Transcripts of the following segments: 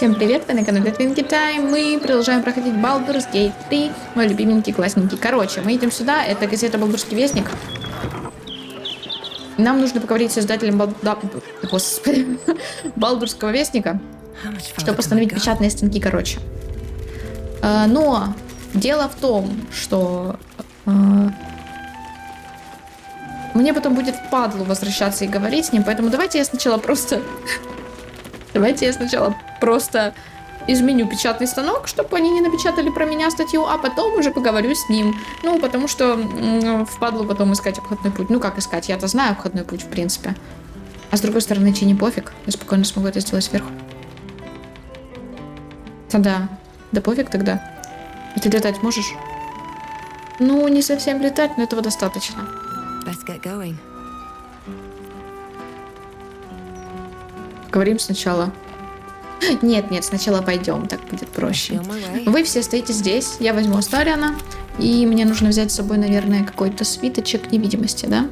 Всем привет, вы на канале Twinkie Time. Мы продолжаем проходить Baldur's Gate 3. Мой любименький, классненький. Короче, мы идем сюда, это газета Балдурский вестник. Нам нужно поговорить с создателем Балдурского вестника, чтобы постановить печатные станки, короче. Но дело в том, что мне потом будет впадлу возвращаться и говорить с ним, поэтому давайте я сначала просто изменю печатный станок, чтобы они не напечатали про меня статью, а потом уже поговорю с ним. Ну, потому что впадлу потом искать обходной путь. Ну, как искать? Я-то знаю обходной путь, в принципе. А с другой стороны, че не пофиг. Я спокойно смогу это сделать сверху. Да пофиг тогда. И ты летать можешь? Ну, не совсем летать, но этого достаточно. Говорим сначала. Нет, сначала пойдем, так будет проще. Вы все стоите здесь, я возьму Астариана, и мне нужно взять с собой, наверное, какой-то свиточек невидимости, да?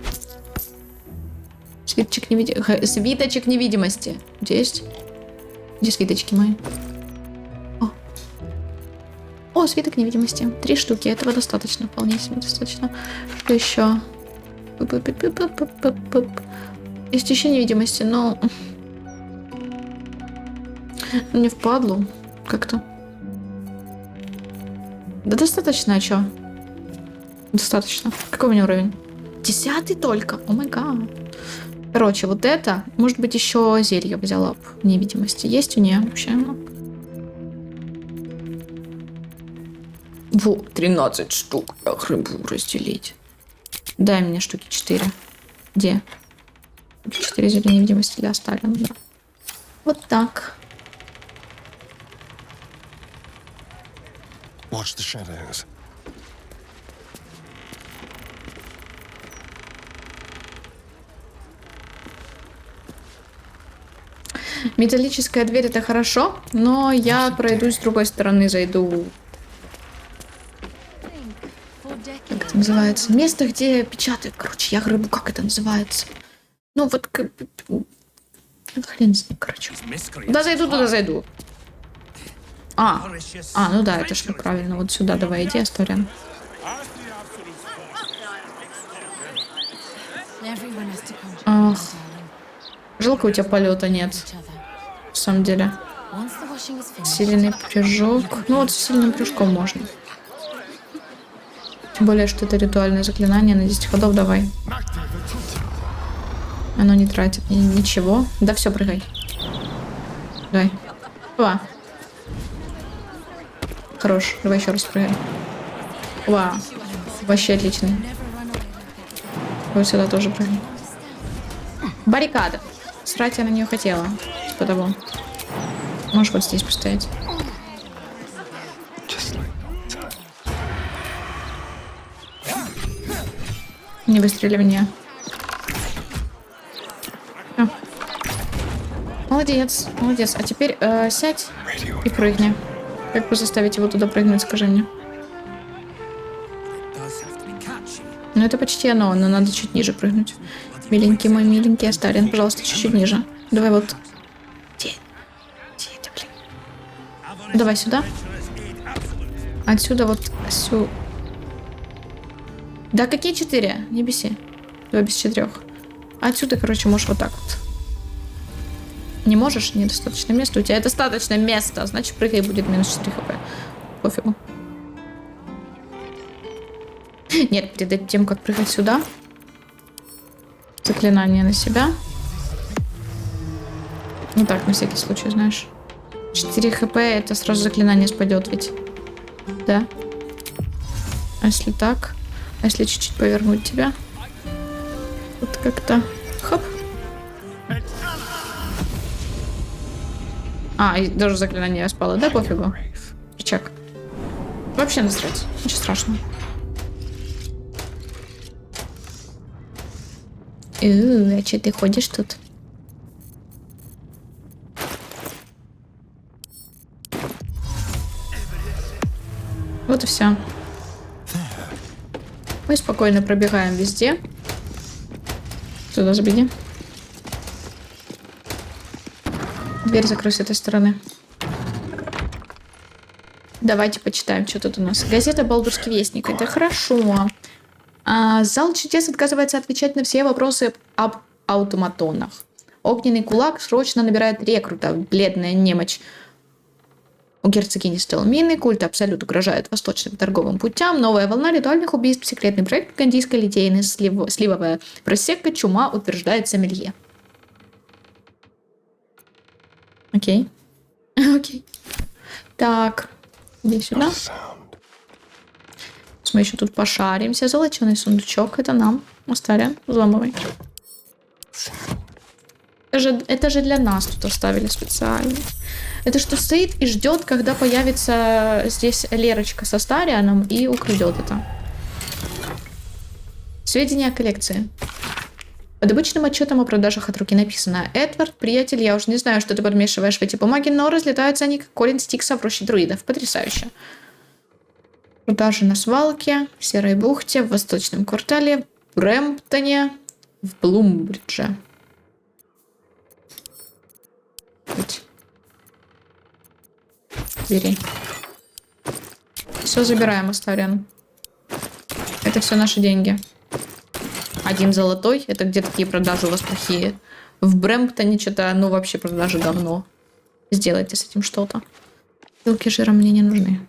Свиточек невидимости. Где есть? Где свиточки мои? О, свиток невидимости. 3 штуки, этого достаточно, вполне себе достаточно. Что еще? Есть еще невидимости, но... Не впадлу. Как-то. Да достаточно, а чё? Достаточно. Какой у меня уровень? 10-й только. О май гад. Короче, вот это. Может быть, еще зелье взяла бы невидимости. Есть у нее вообще? Вот, 13 штук. Я рыбу разделить. Дай мне штуки 4. Где? 4 зелья невидимости для Сталина, да. Вот так. Watch the shadows. Металлическая дверь — это хорошо, но я пройдусь с другой стороны, зайду. Как это называется? Место, где печатают. Короче, я рыбу, как это называется? Ну вот... Хрен с ним, короче. Туда зайду. Ну да, это ж неправильно. Вот сюда давай иди, Астариан. Ах. Жалко, у тебя полета нет. В самом деле. Сильный прыжок. Ну вот с сильным прыжком можно. Тем более, что это ритуальное заклинание на 10 ходов. Давай. Оно не тратит ничего. Да все, прыгай. Давай. 2. Хорош, давай еще раз прыгай. Вау. Вообще отличный. Вот сюда тоже прыгай. Баррикада. Срать я на нее хотела. Типа того. Можешь вот здесь постоять. Не выстрели в меня. Молодец. А теперь сядь и прыгни. Как бы заставить его туда прыгнуть, скажи мне. Ну, это почти оно, но надо чуть ниже прыгнуть. Миленький мой, миленький Астариан, пожалуйста, чуть-чуть ниже. Давай вот. Где ты, блин? Давай сюда. Отсюда вот сюда. Да какие 4? Не беси. 2 без 4. Отсюда, короче, можешь вот так вот. Не можешь? Недостаточно места. У тебя достаточно места. Значит, прыгай, будет минус 4 хп. Пофигу. Нет, перед тем, как прыгать сюда. Заклинание на себя. Ну так, на всякий случай, знаешь. 4 хп, это сразу заклинание спадет ведь. Да. А если так? А если чуть-чуть повернуть тебя? Вот как-то. Хоп. И даже заклинание спало, да, пофигу. Чек. Вообще насрать. Ничего страшного. А че ты ходишь тут? Вот и все. Мы спокойно пробегаем везде. Сюда забеги. Дверь закрой с этой стороны. Давайте почитаем, что тут у нас. Газета «Балдурский вестник». Это хорошо. Зал чудес отказывается отвечать на все вопросы об автоматонах. Огненный кулак срочно набирает рекрутов. Бледная немочь у герцогини Стелмины. Культ Абсолют угрожает восточным торговым путям. Новая волна ритуальных убийств. Секретный проект гандийской литейной сливовая просека. Чума, утверждает сомелье. Окей. Окей. Так. Иди сюда. Мы еще тут пошаримся. Золоченый сундучок. Это нам. Оставим. Взламывай. Это же для нас тут оставили специально. Это что стоит и ждет, когда появится здесь Лерочка со Старианом и украдет это. Сведения о коллекции. Под обычным отчетом о продажах от руки написано: Эдвард, приятель, я уже не знаю, что ты подмешиваешь в эти бумаги, но разлетаются они как корень стикса в роще друидов. Потрясающе. Продажи на свалке, в Серой бухте, в Восточном квартале, в Брэмптоне, в Блумбридже. Бери. Все забираем, Астариан. Это все наши деньги. 1 золотой. Это где такие продажи у вас плохие? В Брэмптоне что-то, ну вообще продажи говно. Сделайте с этим что-то. Вилки жира мне не нужны.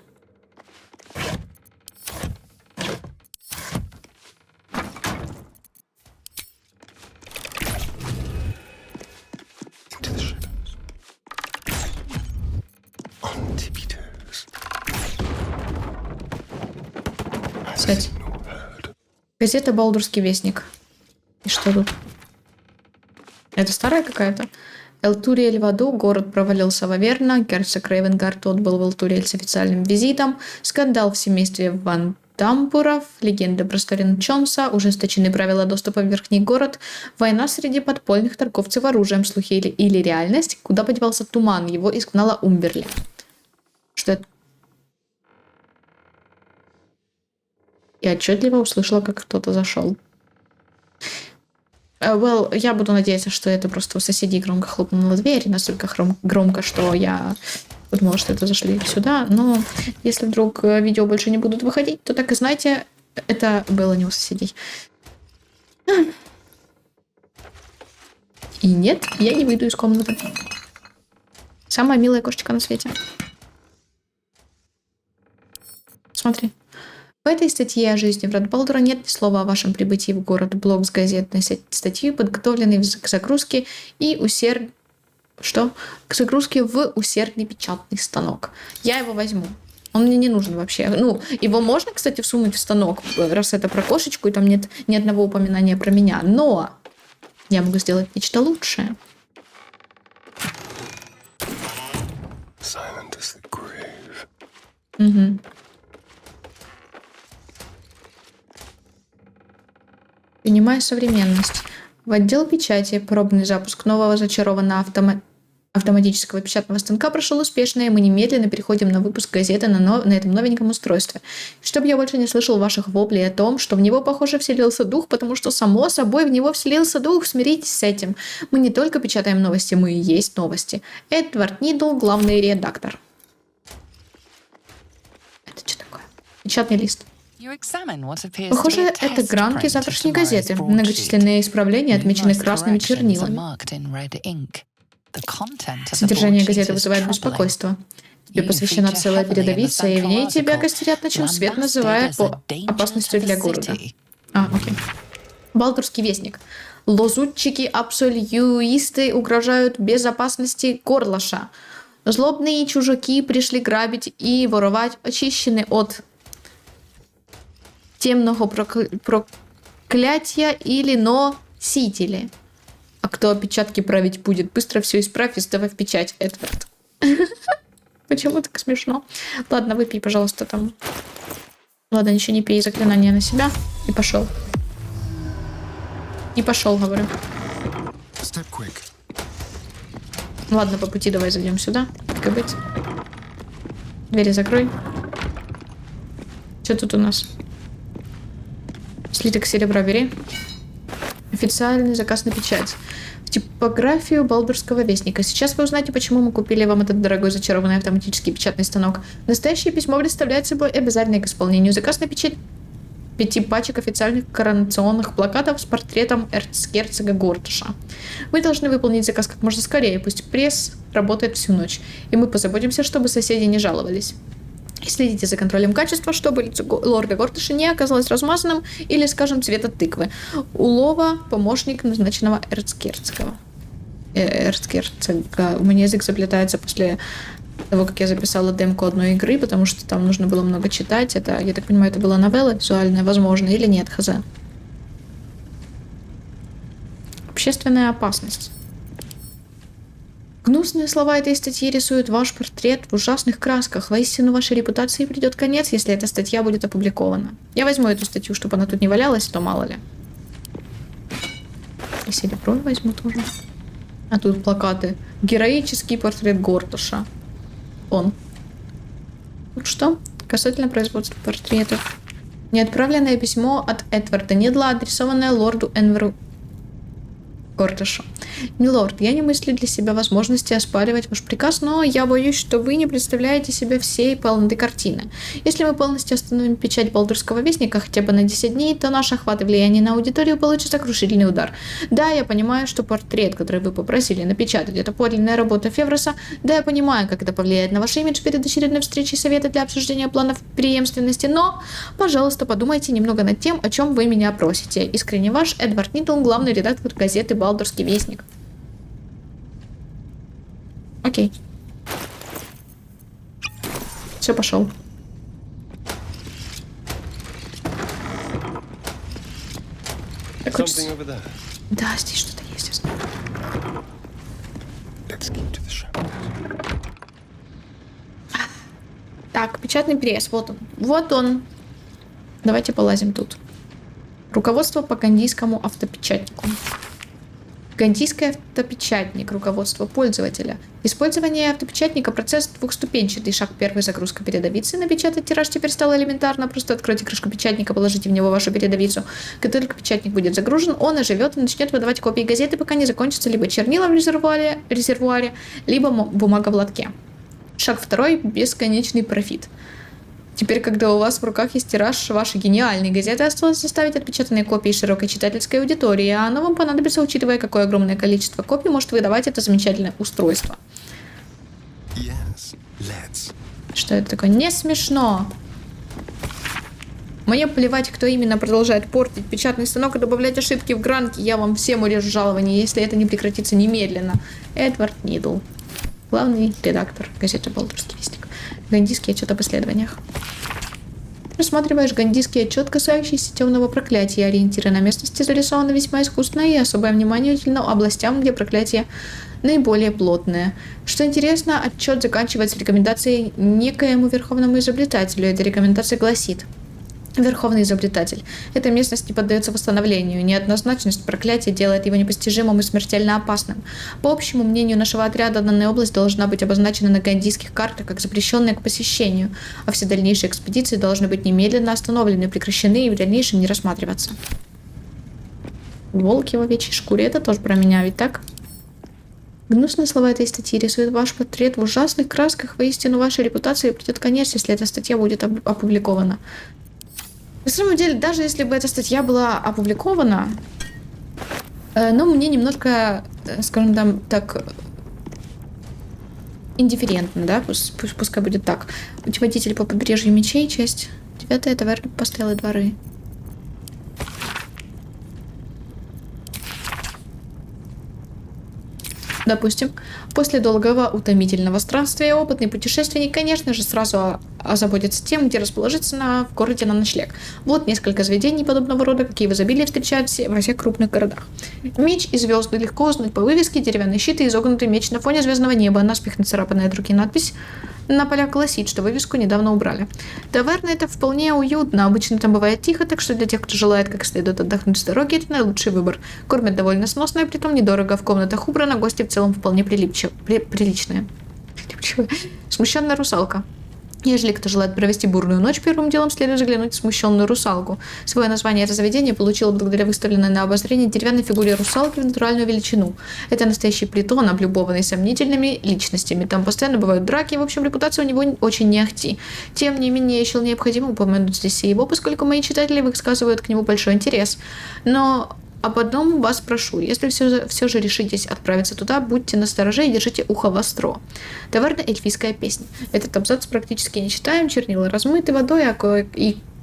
Сядь. Газета «Балдурский вестник». И что тут? Это старая какая-то? Элтуриэль в аду, город провалился в Аверна, герцог Рейвенгард отбыл в Элтуриэль с официальным визитом, скандал в семействе Ван Дампуров, легенда про Сторин Чонса, ужесточены правила доступа в Верхний город, война среди подпольных торговцев оружием, слухи или реальность, куда подевался туман, его изгнала Умберли. Что это? Я отчетливо услышала, как кто-то зашел. Well, я буду надеяться, что это просто у соседей громко хлопнула дверь, настолько громко, что я подумала, что это зашли сюда. Но если вдруг видео больше не будут выходить, то так и знайте, это было не у соседей. И нет, я не выйду из комнаты. Самая милая кошечка на свете. Смотри. В этой статье о жизни Врат Балдура нет ни слова о вашем прибытии в город. Блок с газетной статьей, подготовленный к загрузке к загрузке в усердный печатный станок. Я его возьму. Он мне не нужен вообще. Ну, его можно, кстати, всунуть в станок, раз это про кошечку, и там нет ни одного упоминания про меня. Но я могу сделать нечто лучшее. Угу. Принимая современность. В отдел печати пробный запуск нового зачарованного автоматического печатного станка прошел успешно, и мы немедленно переходим на выпуск газеты на этом новеньком устройстве. Чтобы я больше не слышал ваших воплей о том, что в него, похоже, вселился дух, потому что, само собой, в него вселился дух. Смиритесь с этим. Мы не только печатаем новости, мы и есть новости. Эдвард Нидл, главный редактор. Это что такое? Печатный лист. Похоже, это гранки завтрашней газеты. Многочисленные исправления отмечены красными чернилами. Содержание газеты вызывает беспокойство. Тебе посвящена целая передовица, и в ней тебя костерят, на чем свет, называя опасностью для города. Окей. Балдурский вестник. Лазутчики-абсолюисты угрожают безопасности Горлаша. Злобные чужаки пришли грабить и воровать очищенный от темного проклятия или носители. А кто опечатки править будет? Быстро все исправь и сдавай в печать, Эдвард. Почему так смешно? Ладно, выпей, пожалуйста, там. Ладно, ничего не пей, заклинание на себя. И пошел. И пошел, говорю. Ладно, по пути давай зайдем сюда. Так и быть. Двери закрой. Что тут у нас? Слиток серебра бери. Официальный заказ на печать. В типографию Балдурского вестника. Сейчас вы узнаете, почему мы купили вам этот дорогой зачарованный автоматический печатный станок. Настоящее письмо представляет собой обязательное к исполнению заказ на печать 5 пачек официальных коронационных плакатов с портретом эрцгерцога Гортыша. Вы должны выполнить заказ как можно скорее, пусть пресс работает всю ночь, и мы позаботимся, чтобы соседи не жаловались. И следите за контролем качества, чтобы лицо лорда Гортыша не оказалось размазанным или, скажем, цвета тыквы. Улова – помощник назначенного эрцгерцога. У меня язык заплетается после того, как я записала демку одной игры, потому что там нужно было много читать. Это, я так понимаю, это была новелла визуальная, возможно, или нет, хз. Общественная опасность. Гнусные слова этой статьи рисуют ваш портрет в ужасных красках. Воистину, вашей репутации придет конец, если эта статья будет опубликована. Я возьму эту статью, чтобы она тут не валялась, то мало ли. И серебро возьму тоже. А тут плакаты. Героический портрет Гортыша. Он. Тут что? Касательно производства портретов. Неотправленное письмо от Эдварда Нидла, адресованное лорду Энверу Гортышу. Милорд, я не мыслю для себя возможности оспаривать ваш приказ, но я боюсь, что вы не представляете себе всей полноты картины. Если мы полностью остановим печать Балдурского вестника хотя бы на 10 дней, то наш охват и влияние на аудиторию получит сокрушительный удар. Да, я понимаю, что портрет, который вы попросили напечатать, это подлинная работа Февроса. Да, я понимаю, как это повлияет на ваш имидж перед очередной встречей совета для обсуждения планов преемственности, но, пожалуйста, подумайте немного над тем, о чем вы меня просите. Искренне ваш Эдвард Нидл, главный редактор газеты «Балдурский вестник». Окей. Все, пошел. Да, здесь что-то есть, я знаю. Так, печатный пресс, вот он. Вот он. Давайте полазим тут. Руководство по гандийскому автопечатнику. Гандийский автопечатник. Руководство пользователя. Использование автопечатника – процесс двухступенчатый. Шаг первый – загрузка передовицы. Напечатать тираж теперь стало элементарно. Просто откройте крышку печатника, положите в него вашу передовицу. Как только печатник будет загружен, он оживет и начнет выдавать копии газеты, пока не закончатся либо чернила в резервуаре, либо бумага в лотке. Шаг второй – бесконечный профит. Теперь, когда у вас в руках есть тираж вашей гениальной газеты, осталось составить отпечатанные копии широкой читательской аудитории, а оно вам понадобится, учитывая, какое огромное количество копий может выдавать это замечательное устройство. Yes, let's. Что это такое? Не смешно. Мне плевать, кто именно продолжает портить печатный станок и добавлять ошибки в гранки. Я вам всем урежу жалование, если это не прекратится немедленно. Эдвард Нидл. Главный редактор газеты «Балдурский вестник». Гандийский отчет об исследованиях. Рассматриваешь гандийский отчет, касающийся темного проклятия. Ориентиры на местности зарисованы весьма искусно, и особое внимание уделено областям, где проклятие наиболее плотное. Что интересно, отчет заканчивается рекомендацией некоему верховному изобретателю. Эта рекомендация гласит: Верховный изобретатель. Эта местность не поддается восстановлению. Неоднозначность проклятия делает его непостижимым и смертельно опасным. По общему мнению нашего отряда, данная область должна быть обозначена на гандийских картах как запрещенная к посещению, а все дальнейшие экспедиции должны быть немедленно остановлены, прекращены и в дальнейшем не рассматриваться. Волки в овечьей шкуре. Это тоже про меня, ведь так? Гнусные слова этой статьи рисуют ваш портрет в ужасных красках. Воистину, вашей репутации придет конец, если эта статья будет опубликована. На самом деле, даже если бы эта статья была опубликована, но мне немножко, скажем там, так, индифферентно, да, пускай будет так. Путеводитель по побережью мечей, часть 9, таверны, постоялые дворы. Допустим, после долгого утомительного странствия опытный путешественник, конечно же, сразу озаботится тем, где расположиться в городе на ночлег. Вот несколько заведений подобного рода, какие в изобилии встречаются во всех крупных городах. Меч и звезды легко узнать по вывеске, деревянный щит и изогнутый меч на фоне звездного неба, наспех нацарапанная от руки надпись на полях гласит, что вывеску недавно убрали. Таверна — это вполне уютно, обычно там бывает тихо, так что для тех, кто желает как следует отдохнуть с дороги, это наилучший выбор. Кормят довольно сносно и притом недорого, в комнатах убрано, гости в целом вполне приличные. Смущенная русалка. Ежели кто желает провести бурную ночь, первым делом следует заглянуть в смущенную русалку. Свое название это заведение получило благодаря выставленной на обозрение деревянной фигуре русалки в натуральную величину. Это настоящий притон, облюбованный сомнительными личностями. Там постоянно бывают драки, в общем, репутация у него очень не ахти. Тем не менее, я считал необходимо упомянуть здесь и его, поскольку мои читатели высказывают к нему большой интерес. Но об одном вас прошу, если все же решитесь отправиться туда, будьте настороже и держите ухо востро. Товарно-эльфийская песня. Этот абзац практически не читаем, чернила размыты водой,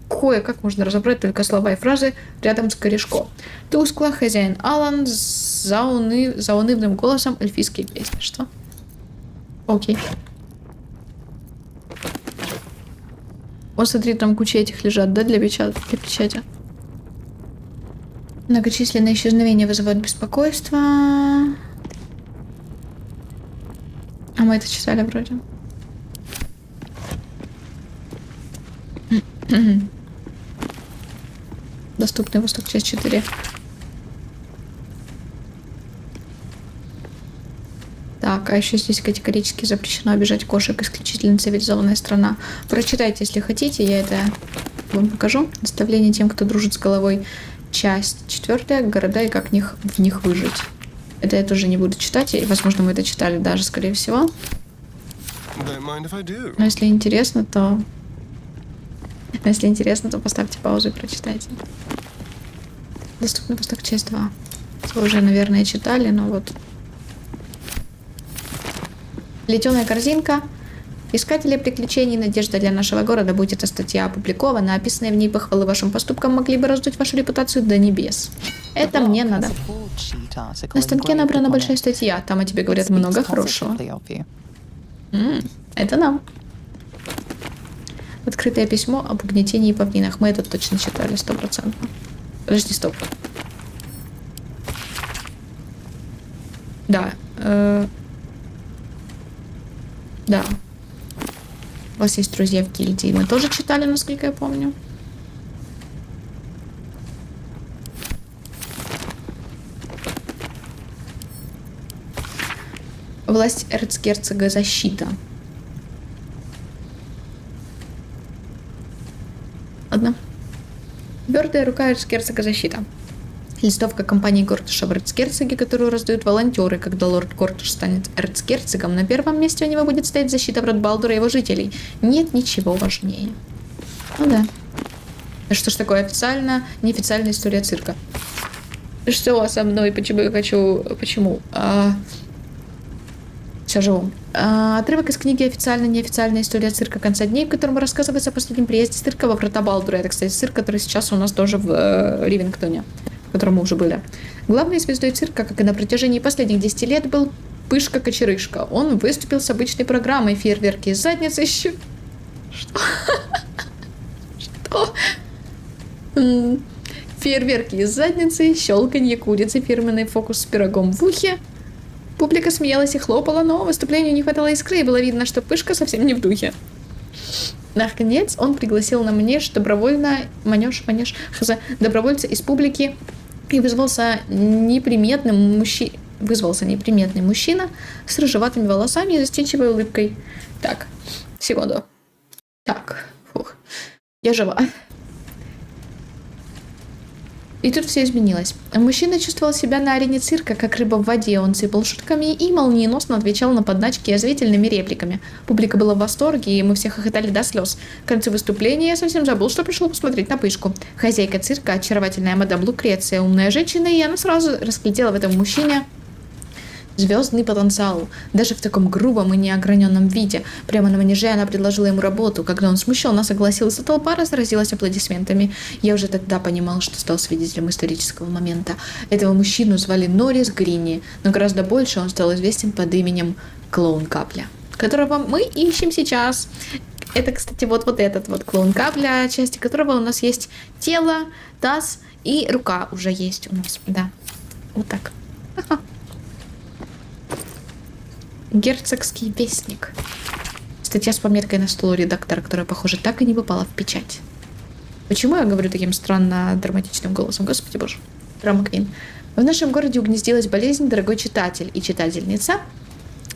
кое-как можно разобрать только слова и фразы рядом с корешком. Тускло хозяин Алан за унывным голосом эльфийской песни. Что? Окей. Вот смотри, там куча этих лежат, да, для печати. Многочисленные исчезновения вызывают беспокойство. А мы это читали вроде. Доступный Восток, часть 4. Так, а еще здесь категорически запрещено обижать кошек. Исключительно цивилизованная страна. Прочитайте, если хотите, я это вам покажу. Наставление тем, кто дружит с головой. Часть 4. Города и как в них выжить. Это я тоже не буду читать. И, возможно, мы это читали даже, скорее всего. Но если интересно, то поставьте паузу и прочитайте. Доступный Восток, часть 2. Вы уже, наверное, читали, но вот. Плетеная корзинка. Искатели приключений, надежда для нашего города. Будь эта статья опубликована, описанные в ней похвалы вашим поступкам могли бы раздуть вашу репутацию до небес. Это мне надо. На станке набрана большая статья, там о тебе говорят много хорошего. Это нам. Открытое письмо об угнетении и павлинах. Мы это точно читали, 100%. Подожди, стоп. Да. Да. У вас есть друзья в гильдии. Мы тоже читали, насколько я помню. Власть эрцгерцога защита. Ладно. Твердая рука эрцгерцога защита. Листовка компании Гортыша в эрцгерцоге, которую раздают волонтеры, когда лорд Гортыш станет эрцгерцогом. На первом месте у него будет стоять защита врат Балдура и его жителей. Нет ничего важнее. Ну да. А что ж такое неофициальная история цирка? Что со мной? Почему я хочу... Почему? Все живу. Отрывок из книги «Официально-неофициальная история цирка конца дней», в котором рассказывается о последнем приезде цирка во врата Балдура. Это, кстати, цирк, который сейчас у нас тоже в Ривингтоне, в котором мы уже были. Главной звездой цирка, как и на протяжении последних 10 лет, был Пышка-Кочерышка. Он выступил с обычной программой «Фейерверки из задницы». Что? Что? Фейерверки из задницы, щелканье курицы, фирменный фокус с пирогом в ухе. Публика смеялась и хлопала, но выступлению не хватало искры, и было видно, что Пышка совсем не в духе. Наконец, он пригласил на манеж добровольца из публики и вызвался неприметный мужчина с рыжеватыми волосами и застенчивой улыбкой. Так, секунду. Так, фух. Я жива. И тут все изменилось. Мужчина чувствовал себя на арене цирка, как рыба в воде. Он сыпал шутками и молниеносно отвечал на подначки язвительными репликами. Публика была в восторге, и мы все хохотали до слез. К концу выступления я совсем забыл, что пришел посмотреть на Пышку. Хозяйка цирка, очаровательная мадам Лукреция, умная женщина, и она сразу разглядела в этом мужчине звездный потенциал, даже в таком грубом и неограненном виде. Прямо на манеже она предложила ему работу. Когда он смущенно согласился, толпа разразилась аплодисментами. Я уже тогда понимал, что стал свидетелем исторического момента. Этого мужчину звали Норрис Грини, но гораздо больше он стал известен под именем Клоун Капля, которого мы ищем сейчас. Это, кстати, вот этот вот Клоун Капля, части которого у нас есть тело, таз и рука уже есть у нас. Да, вот так. Герцогский вестник. Статья с пометкой на столу редактора, которая, похоже, так и не попала в печать. Почему я говорю таким странно драматичным голосом? Господи боже. Драма Квин. В нашем городе угнездилась болезнь, дорогой читатель и читательница.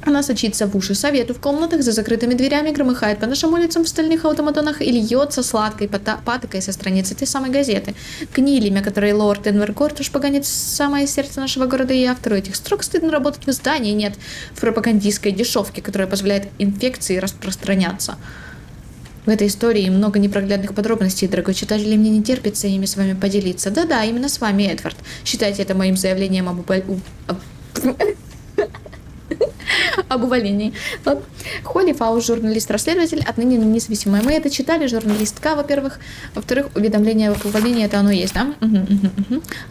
Она сочится в уши совету в комнатах за закрытыми дверями, громыхает по нашим улицам в стальных автоматонах и льется сладкой патокой со страниц этой самой газеты. Гнилями, которые лорд Энвергорд шпаганит в самое сердце нашего города, и автору этих строк стыдно работать в издании, нет в пропагандистской дешевке, которая позволяет инфекции распространяться. В этой истории много непроглядных подробностей, дорогой читатель, и мне не терпится ими с вами поделиться. Да-да, именно с вами, Эдвард. Считайте это моим заявлением об увольнении. Холли Фаус, журналист-расследователь, отныне независимая. Мы это читали, журналистка, во-первых. Во-вторых, уведомление об увольнении, это оно есть, да?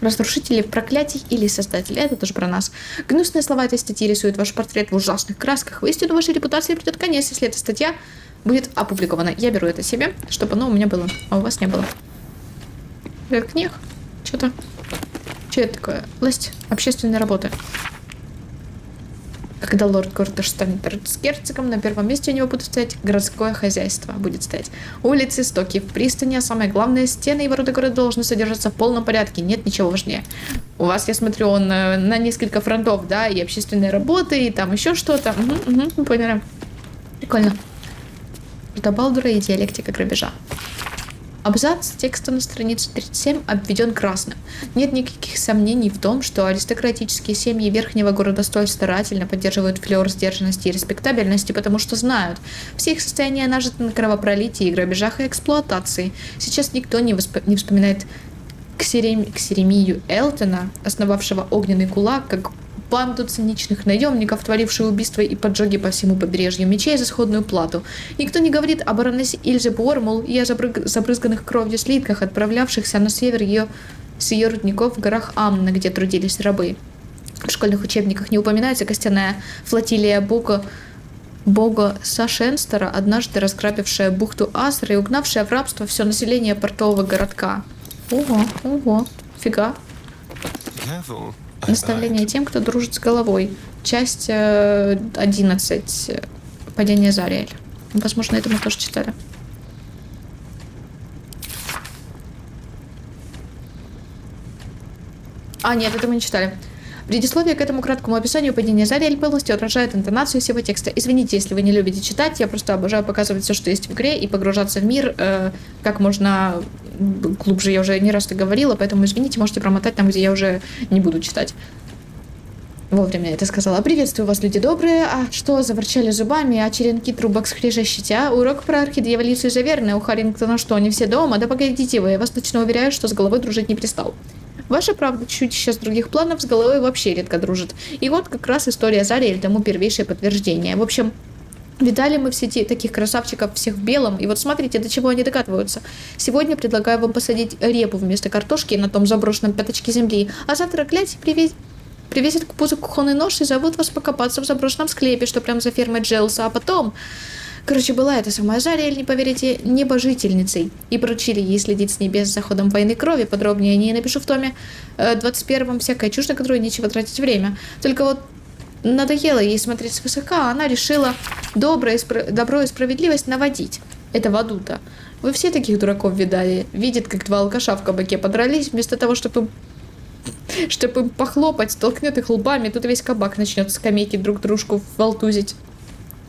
Разрушители проклятий или создатели, это тоже про нас. Гнусные слова этой статьи рисуют ваш портрет в ужасных красках. Воистину, вашей репутации придет конец, если эта статья будет опубликована. Я беру это себе, чтобы оно у меня было, а у вас не было. Ряд книг. Что-то. Что это такое? Власть общественной работы. Когда лорд Гортер станет герцогом, на первом месте у него будет стоять городское хозяйство. Будет стоять улицы, стоки в пристани, а самое главное, стены и ворота города должны содержаться в полном порядке. Нет ничего важнее. У вас, я смотрю, он на несколько фронтов, да, и общественные работы, и там еще что-то. Поняли. Прикольно. До Балдура и диалектика грабежа. Абзац текста на странице 37 обведен красным. Нет никаких сомнений в том, что аристократические семьи верхнего города столь старательно поддерживают флёр сдержанности и респектабельности, потому что знают, все их состояния нажиты на кровопролитии, грабежах и эксплуатации. Сейчас никто не вспоминает Ксеремию Элтона, основавшего огненный кулак, как банду циничных наемников, творившую убийства и поджоги по всему побережью мечей за сходную плату. Никто не говорит о баронессе Ильзе Буормул и о забрызганных кровью слитках, отправлявшихся на север с ее рудников в горах Амна, где трудились рабы. В школьных учебниках не упоминается костяная флотилия бога Сашенстера, однажды разграбившая бухту Асра и угнавшая в рабство все население портового городка. Ого, фига. Наставление тем, кто дружит с головой. Часть 11. Падение Зариэль. Возможно, это мы тоже читали. Нет, это мы не читали. Предисловие к этому краткому описанию падения Зариэль полностью отражает интонацию всего текста. Извините, если вы не любите читать, я просто обожаю показывать все, что есть в игре, и погружаться в мир как можно глубже. Я уже не раз это говорила, поэтому извините, можете промотать там, где я уже не буду читать. Вовремя это сказала. Приветствую вас, люди добрые. А что, заворчали зубами, а черенки трубок скрежещите, а? Урок про архидьяволицу заверный. У Харрингтона что, они все дома? Да погодите вы, я вас точно уверяю, что с головой дружить не перестал. Ваша правда чуть сейчас других планов, с головой вообще редко дружит. И вот как раз история Зариэль тому первейшее подтверждение. В общем, видали мы в сети таких красавчиков всех в белом, и вот смотрите, до чего они докатываются. Сегодня предлагаю вам посадить репу вместо картошки на том заброшенном пятачке земли, а завтра глядь, привесят к пузу кухонный нож и зовут вас покопаться в заброшенном склепе, что прям за фермой Джелса, а потом... Короче, была эта самая Зариэль, не поверите, небожительницей, и поручили ей следить с небес за ходом войны крови. Подробнее о ней напишу в томе 21-м, всякая чушь, на которую нечего тратить время. Только вот надоело ей смотреть свысока, а она решила добро и справедливость наводить. Это в аду-то. Вы все таких дураков видали? Видят, как два алкаша в кабаке подрались, вместо того, чтобы им похлопать, столкнет их лбами, тут весь кабак начнет скамейки друг дружку волтузить.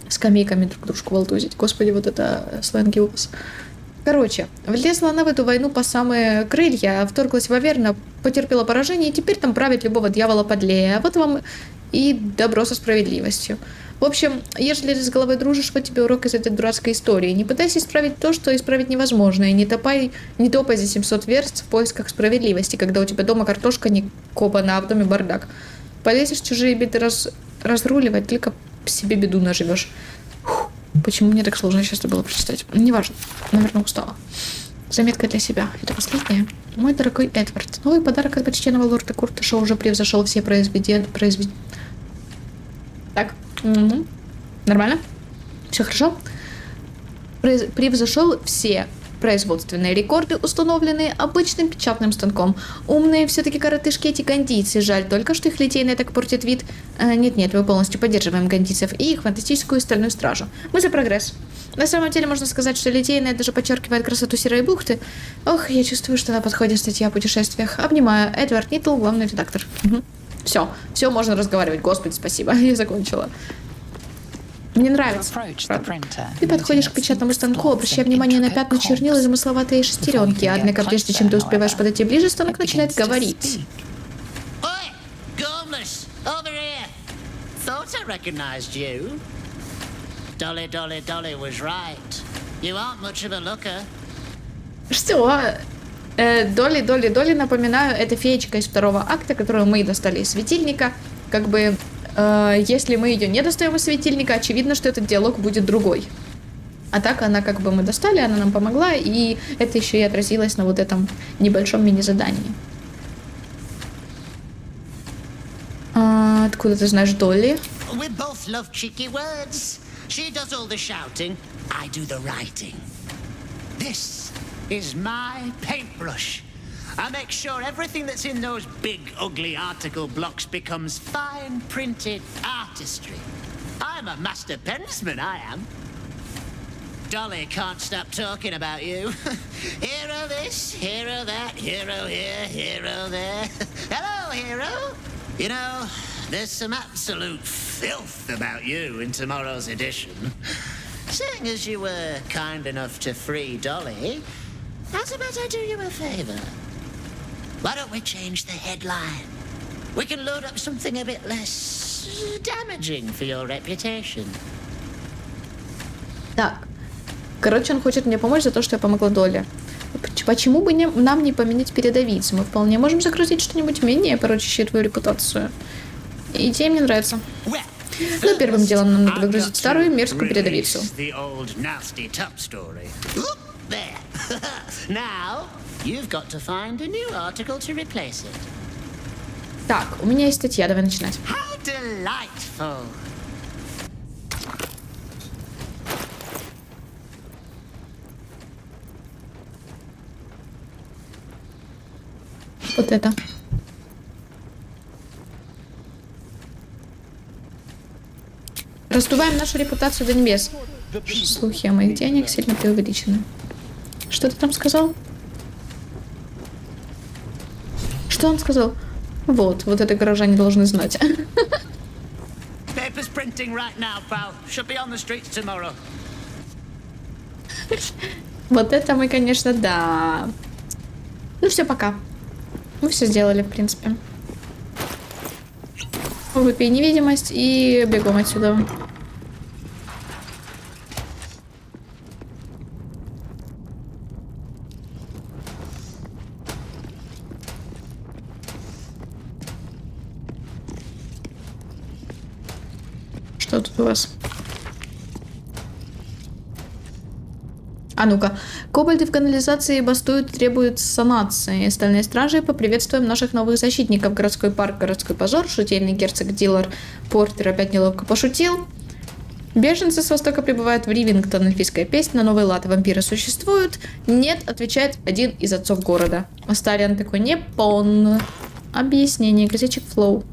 Скамейками друг дружку волтузить. Господи, вот это сленги у вас. Короче, влезла она в эту войну по самые крылья, вторглась в Аверна, потерпела поражение, и теперь там правит любого дьявола подлее. А вот вам и добро со справедливостью. В общем, если ты с головой дружишь, вот тебе урок из этой дурацкой истории. Не пытайся исправить то, что исправить невозможно, и не топай за 700 верст в поисках справедливости, когда у тебя дома картошка не копана, а в доме бардак. Полезешь чужие беды разруливать, только себе беду наживешь. Почему мне так сложно сейчас это было прочитать? Неважно. Наверное, устала. Заметка для себя. Это последнее. Мой дорогой Эдвард. Новый подарок от почтенного лорда Куртиша уже превзошел все произведения. Так. Нормально? Все хорошо? Превзошел все производственные рекорды, установленные обычным печатным станком. Умные все-таки коротышки эти гандийцы. Жаль только, что их литейная так портит вид. Нет, мы полностью поддерживаем гандийцев и их фантастическую стальную стражу. Мы за прогресс. На самом деле можно сказать, что литейная даже подчеркивает красоту Серой бухты. Ох, я чувствую, что на подходе статья о путешествиях. Обнимаю. Эдвард Нитл, главный редактор. Все, можно разговаривать. Господи, спасибо. Я закончила. Мне нравится. Правда. Ты подходишь к печатному станку, обращая внимание на пятна чернил и замысловатые шестеренки. Однако, прежде чем ты успеваешь подойти ближе, станок начинает говорить. Oi! Gormless! Over here! Thought I recognized you. Dolly, Dolly, Dolly was right. You aren't much of a looker. Что? Долли, напоминаю, это феечка из второго акта, которую мы достали из светильника. Как бы, если мы ее не достаем из светильника, очевидно, что этот диалог будет другой. А так она как бы мы достали, она нам помогла, и это еще и отразилось на вот этом небольшом мини-задании. Откуда ты знаешь Долли? We both love cheeky words. She does all the shouting, I do the writing. This is my paintbrush. I make sure everything that's in those big, ugly article blocks becomes fine printed artistry. I'm a master pensman, I am. Dolly can't stop talking about you. Hero this, hero that, hero here, hero there. Hello, hero. You know, there's some absolute filth about you in tomorrow's edition. Seeing as you were kind enough to free Dolly, how's about I do you a favor? Why don't we change the headline? We can load up something a bit less damaging for your reputation. Так. Короче, он хочет мне помочь за то, что я помогла Долли. Почему бы нам не поменять передовицу? Мы вполне можем загрузить что-нибудь менее порочащее твою репутацию. Идея мне нравится. Но первым делом нам надо выгрузить старую мерзкую передовицу. Так, у меня есть статья, давай начинать. Вот это. Раздуваем нашу репутацию до небес. Слухи о моих денег сильно преувеличены. Что ты там сказал? Что он сказал? Вот это горожане должны знать. Вот это мы, конечно, да. Ну все, пока. Мы все сделали, в принципе. Выпей невидимость и бегом отсюда. Что тут у вас? А ну-ка. Кобальды в канализации бастуют и требуют санации. Остальные стражи поприветствуем наших новых защитников. Городской парк, городской пожар, шутейный герцог Дилар Портер опять неловко пошутил. Беженцы с востока прибывают в Ривингтон. Эльфийская песня на новый лад. Вампиры существуют? Нет, отвечает один из отцов города. Астариан такой, не пон. Объяснение. Газетчик Флоу.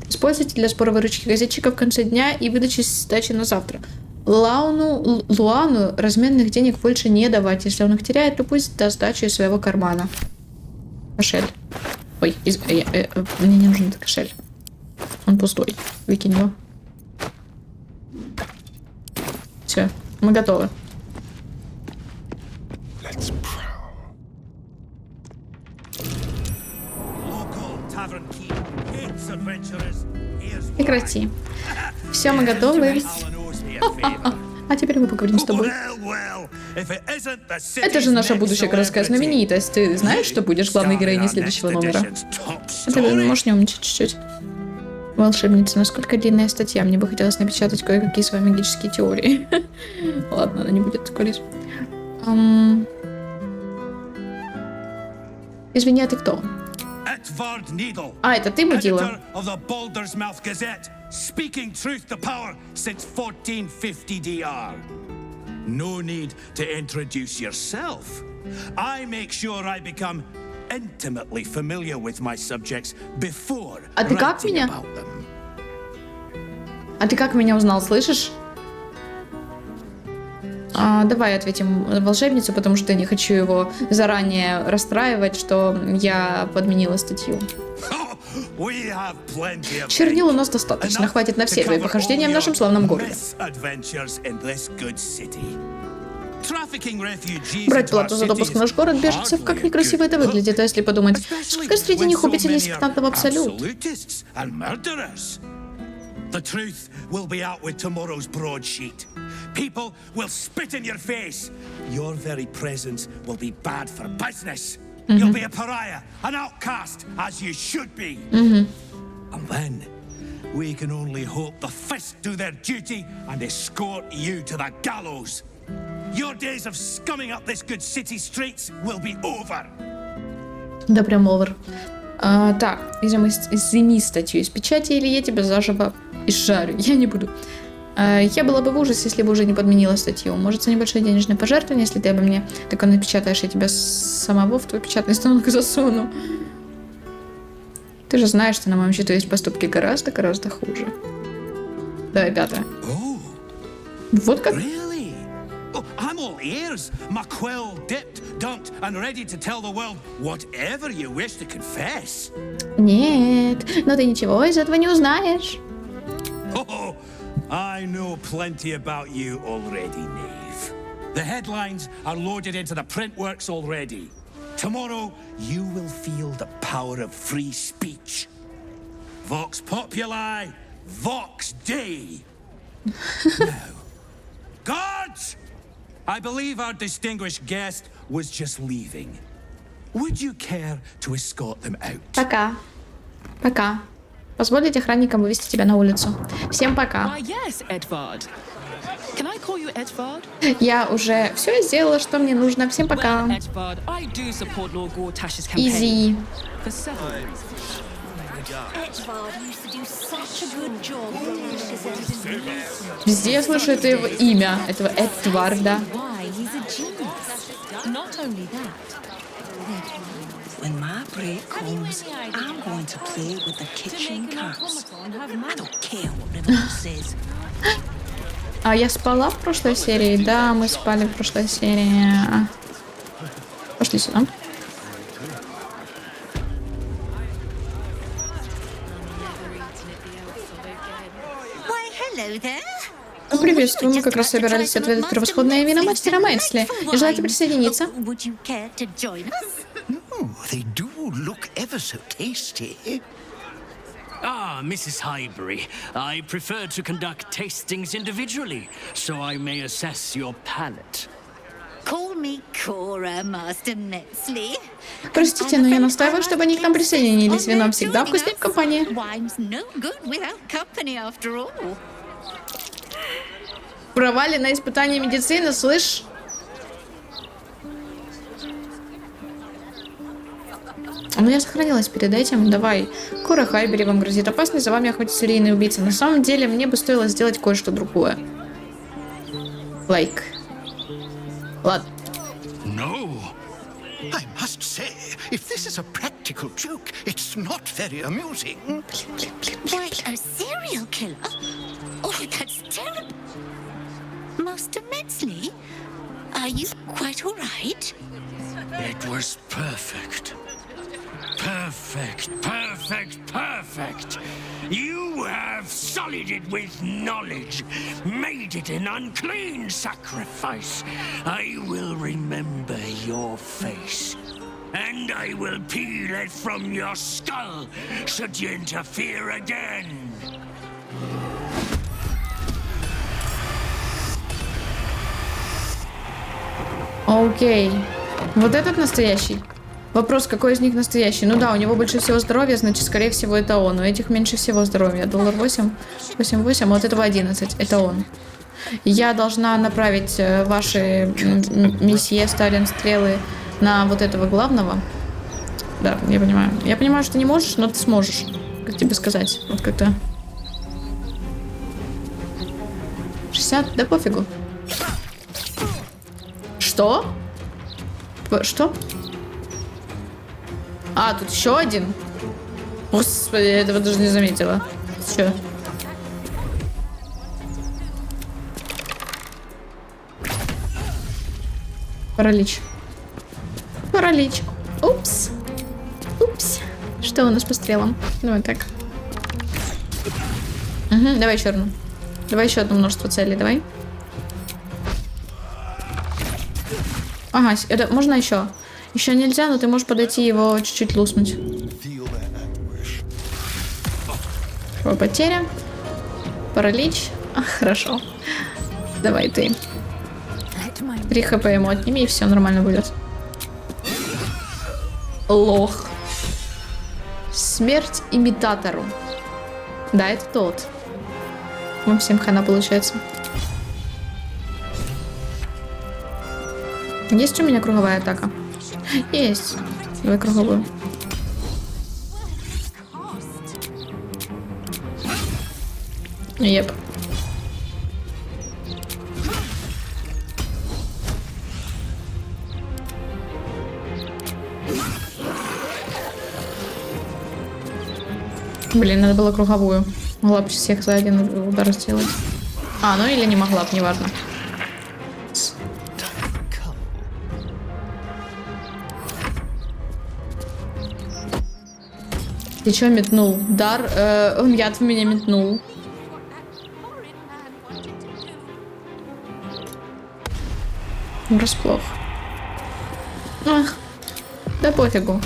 Используйте для сбора выручки газетчика в конце дня и выдачи сдачи на завтра. Луану разменных денег больше не давать. Если он их теряет, то пусть даст сдачу из своего кармана. Кошель. Ой, мне не нужен этот кошель. Он пустой. Выкинь его. Все, мы готовы. Прекрати. Все, мы готовы. А теперь мы поговорим с тобой. Это же наша будущая городская знаменитость. Ты знаешь, что будешь главной героиней следующего номера? Ты можешь не умничать чуть-чуть. Волшебница, насколько длинная статья. Мне бы хотелось напечатать кое-какие свои магические теории. Ладно, она не будет такой лишь. Извини, а ты кто? А, это ты, мудила? Speaking truth to power since 1450 DR. No need to introduce yourself. I make sure I become intimately familiar with my subjects before writing about them. А ты как меня узнал, слышишь? Давай ответим волшебницу, потому что я не хочу его заранее расстраивать, что я подменила статью. We have plenty of Чернил у нас достаточно, хватит на все твои похождения в нашем славном городе. Брать плату за допуск в наш город беженцев, как некрасиво это выглядит, а если подумать, сколько среди них убителей сектантов абсолют. The truth will be out with tomorrow's broadsheet. People will spit in your face. Your very presence will be bad for business. You'll be a pariah, an outcast, as you should be. And then we can only hope the fists do their duty and escort you to the gallows. Your days of scumming up this good city streets will be over. Да прям овер. Так, изъеми статью из печати, или я тебя заживо изжарю. Я не буду. Я была бы в ужасе, если бы уже не подменила статью. Может, за небольшое денежное пожертвование, если ты обо мне такое напечатаешь, я тебя самого в твой печатный станок засуну. Ты же знаешь, что на моем счету есть поступки гораздо хуже. Давай, 5. Вот как? Oh, I'm all ears. My quill dipped, dunked, and ready to tell the world whatever you wish to confess. Нет, но ты ничего из этого не узнаешь. Oh, I know plenty about you already, Knave. The headlines are loaded into the print works already. Tomorrow, you will feel the power of free speech. Vox populi, vox dei. Now, guards! I believe our distinguished guest was just leaving. Would you care to escort them out? Пока. Пока. Позволить охранникам вывести тебя на улицу. Всем пока. Why, yes, Edvard. Can I call you Edvard? Я уже все сделала, что мне нужно. Всем пока. Well, Edvard, I do support Lord Gortash's campaign. Изи. For several reasons. Edvard used to do such a good job representing. Везде я слышу это его имя, этого Эдварда. Why he's a genius. Not only that, When my break comes, I'm going to play with the kitchen cats. I don't care what everyone says. А я спала в прошлой серии? Да, мы спали в прошлой серии. Пошли сюда. Why, hello there. Приветствую, мы как раз собирались отведать превосходное вино мастера Мэнсли. Не желаете присоединиться? Would you care to join us? Oh, they do look ever so tasty. Ah, Mrs. Highbury, I prefer to conduct tastings individually, so I may assess your palate. Call me Cora, Master Metzley. Простите, но я настаиваю, чтобы они к нам присоединились. Вино всегда вкуснее в компании. Wine's no good without company after all. Провали на испытание медицины, слышь? Но я сохранилась перед этим. Давай. Кора Хайбери, вам грозит опасность, за вами охотится серийный убийца. На самом деле, мне бы стоило сделать кое-что другое. Лайк. Ладно. No. I must say, if this is a practical joke, it's not very amusing. Why, a serial killer? Oh, that's terrible. Master Metzley, are you quite all right? It was perfect. Perfect, perfect, perfect. You have sullied it with knowledge, made it an unclean sacrifice. I will remember your face, and I will peel it from your skull should you interfere again. Окей. Вот этот настоящий. Вопрос, какой из них настоящий? Ну да, у него больше всего здоровья, значит, скорее всего, это он. У этих меньше всего здоровья. $8, 8, а вот этого 11. Это он. Я должна направить ваши месье Сталин стрелы на вот этого главного. Да, я понимаю. Я понимаю, что ты не можешь, но ты сможешь. Как тебе сказать? Вот как-то... 60? Да пофигу. Что? Что? А, тут еще один? Господи, я этого даже не заметила. Че? Паралич. Паралич. Упс. Упс. Что у нас по стрелам? Давай так. Угу, давай еще одну. Давай еще одно множество целей, давай. Ага, это можно еще? Еще нельзя, но ты можешь подойти его чуть-чуть луснуть. Feel that anguish. Потеря. Паралич. А, хорошо. Давай ты. 3 хп ему отними, и все нормально будет. Лох. Смерть имитатору. Да, это тот. Вам всем хана получается. Есть у меня круговая атака? Есть. Давай круговую. Еп. Блин, надо было круговую. Могла бы всех за один удар сделать. А, ну или не могла бы, неважно. Ты чё метнул? Дар? Он яд в меня метнул. Врасплох. Ах, да пофигу.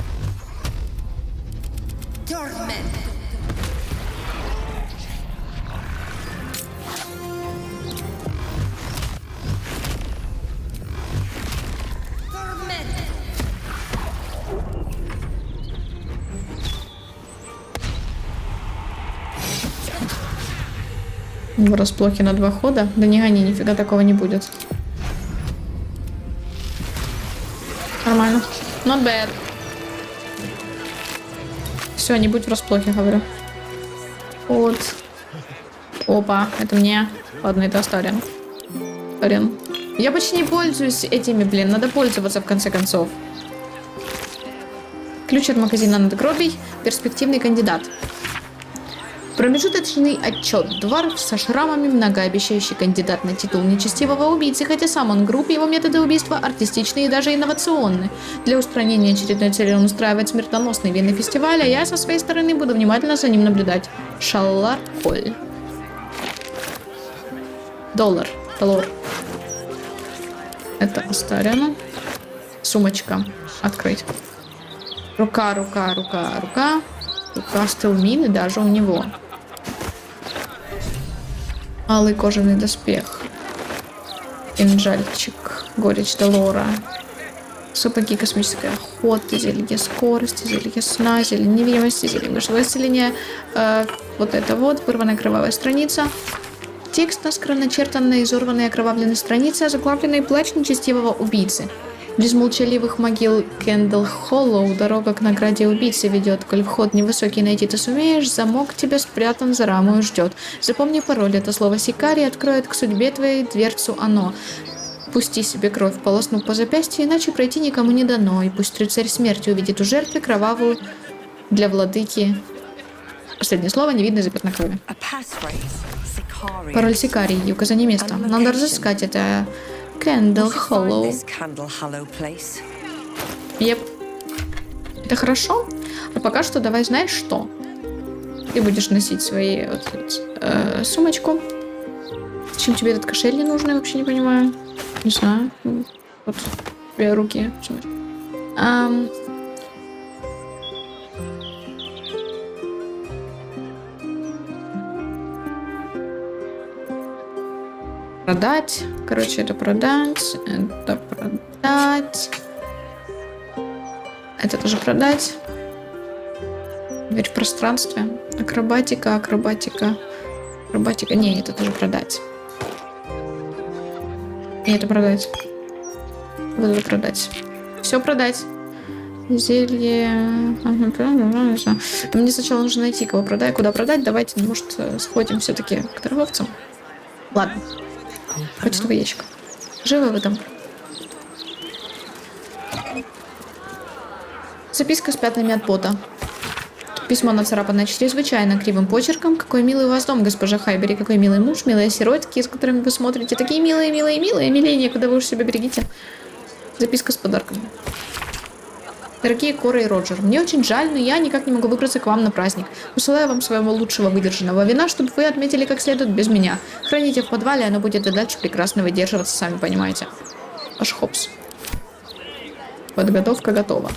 Врасплохи на 2 хода? Да не гони, нифига такого не будет. Нормально. Not bad. Все, не будь врасплохи, говорю. Вот. Опа, это мне. Ладно, это оставим. Я почти не пользуюсь этими, блин. Надо пользоваться в конце концов. Ключ от магазина надгробий. Перспективный кандидат. Промежуточный отчет. Дварф со шрамами, многообещающий кандидат на титул нечестивого убийцы, хотя сам он груб, его методы убийства артистичны и даже инновационны. Для устранения очередной цели он устраивает смертоносный винный фестиваль, а я со своей стороны буду внимательно за ним наблюдать. Шаллар Коль. Доллар. Это оставлено. Сумочка. Открыть. Рука. Рука стелмины даже у него. Алый кожаный доспех. Кинжальчик. Горечь Долора. Сапоги космической охоты. Зелье скорости. Зелье сна. Зелье невидимости. Зелье ночного исцеления. Вот это вот. Вырванная кровавая страница. Текст наскоро начертан на изорванной окровавленной странице, заглавленной «Плач нечестивого убийцы». Без молчаливых могил Кендалл Холлоу дорога к награде убийцы ведет. Коль вход невысокий найти ты сумеешь, замок тебя спрятан за рамою ждет. Запомни пароль, это слово «Сикарий» откроет к судьбе твоей дверцу оно. Пусти себе кровь, полоснув по запястью, иначе пройти никому не дано. И пусть рыцарь смерти увидит у жертвы кровавую для владыки. Последнее слово не видно запятна крови. Пароль Сикарий и указание места. Надо разыскать это. Кендалл Холлоу. Еп. Это хорошо? А пока что давай знаешь что? Ты будешь носить свои сумочку. Зачем тебе этот кошель не нужный, вообще не понимаю. Не знаю. Вот две руки. Продать. Короче, это продать. Это продать. Это тоже продать. Дверь в пространстве. Акробатика. Не, это тоже продать. И это продать. Вот это продать. Все продать. Зелье. Мне сначала нужно найти, кого продать, куда продать. Давайте, может, сходим все-таки к торговцам. Ладно. Почтовый ящик. Живы вы там? Записка с пятнами от пота. Письмо нацарапано чрезвычайно кривым почерком. Какой милый у вас дом, госпожа Хайбери. Какой милый муж, милые сиротки, с которыми вы смотрите. Такие милые. Милее некуда, вы уж себя берегите. Записка с подарком. Дорогие Кора и Роджер, мне очень жаль, но я никак не могу выбраться к вам на праздник. Посылаю вам своего лучшего выдержанного вина, чтобы вы отметили как следует без меня. Храните в подвале, оно будет и дальше прекрасно выдерживаться, сами понимаете. Аж хопс. Подготовка готова.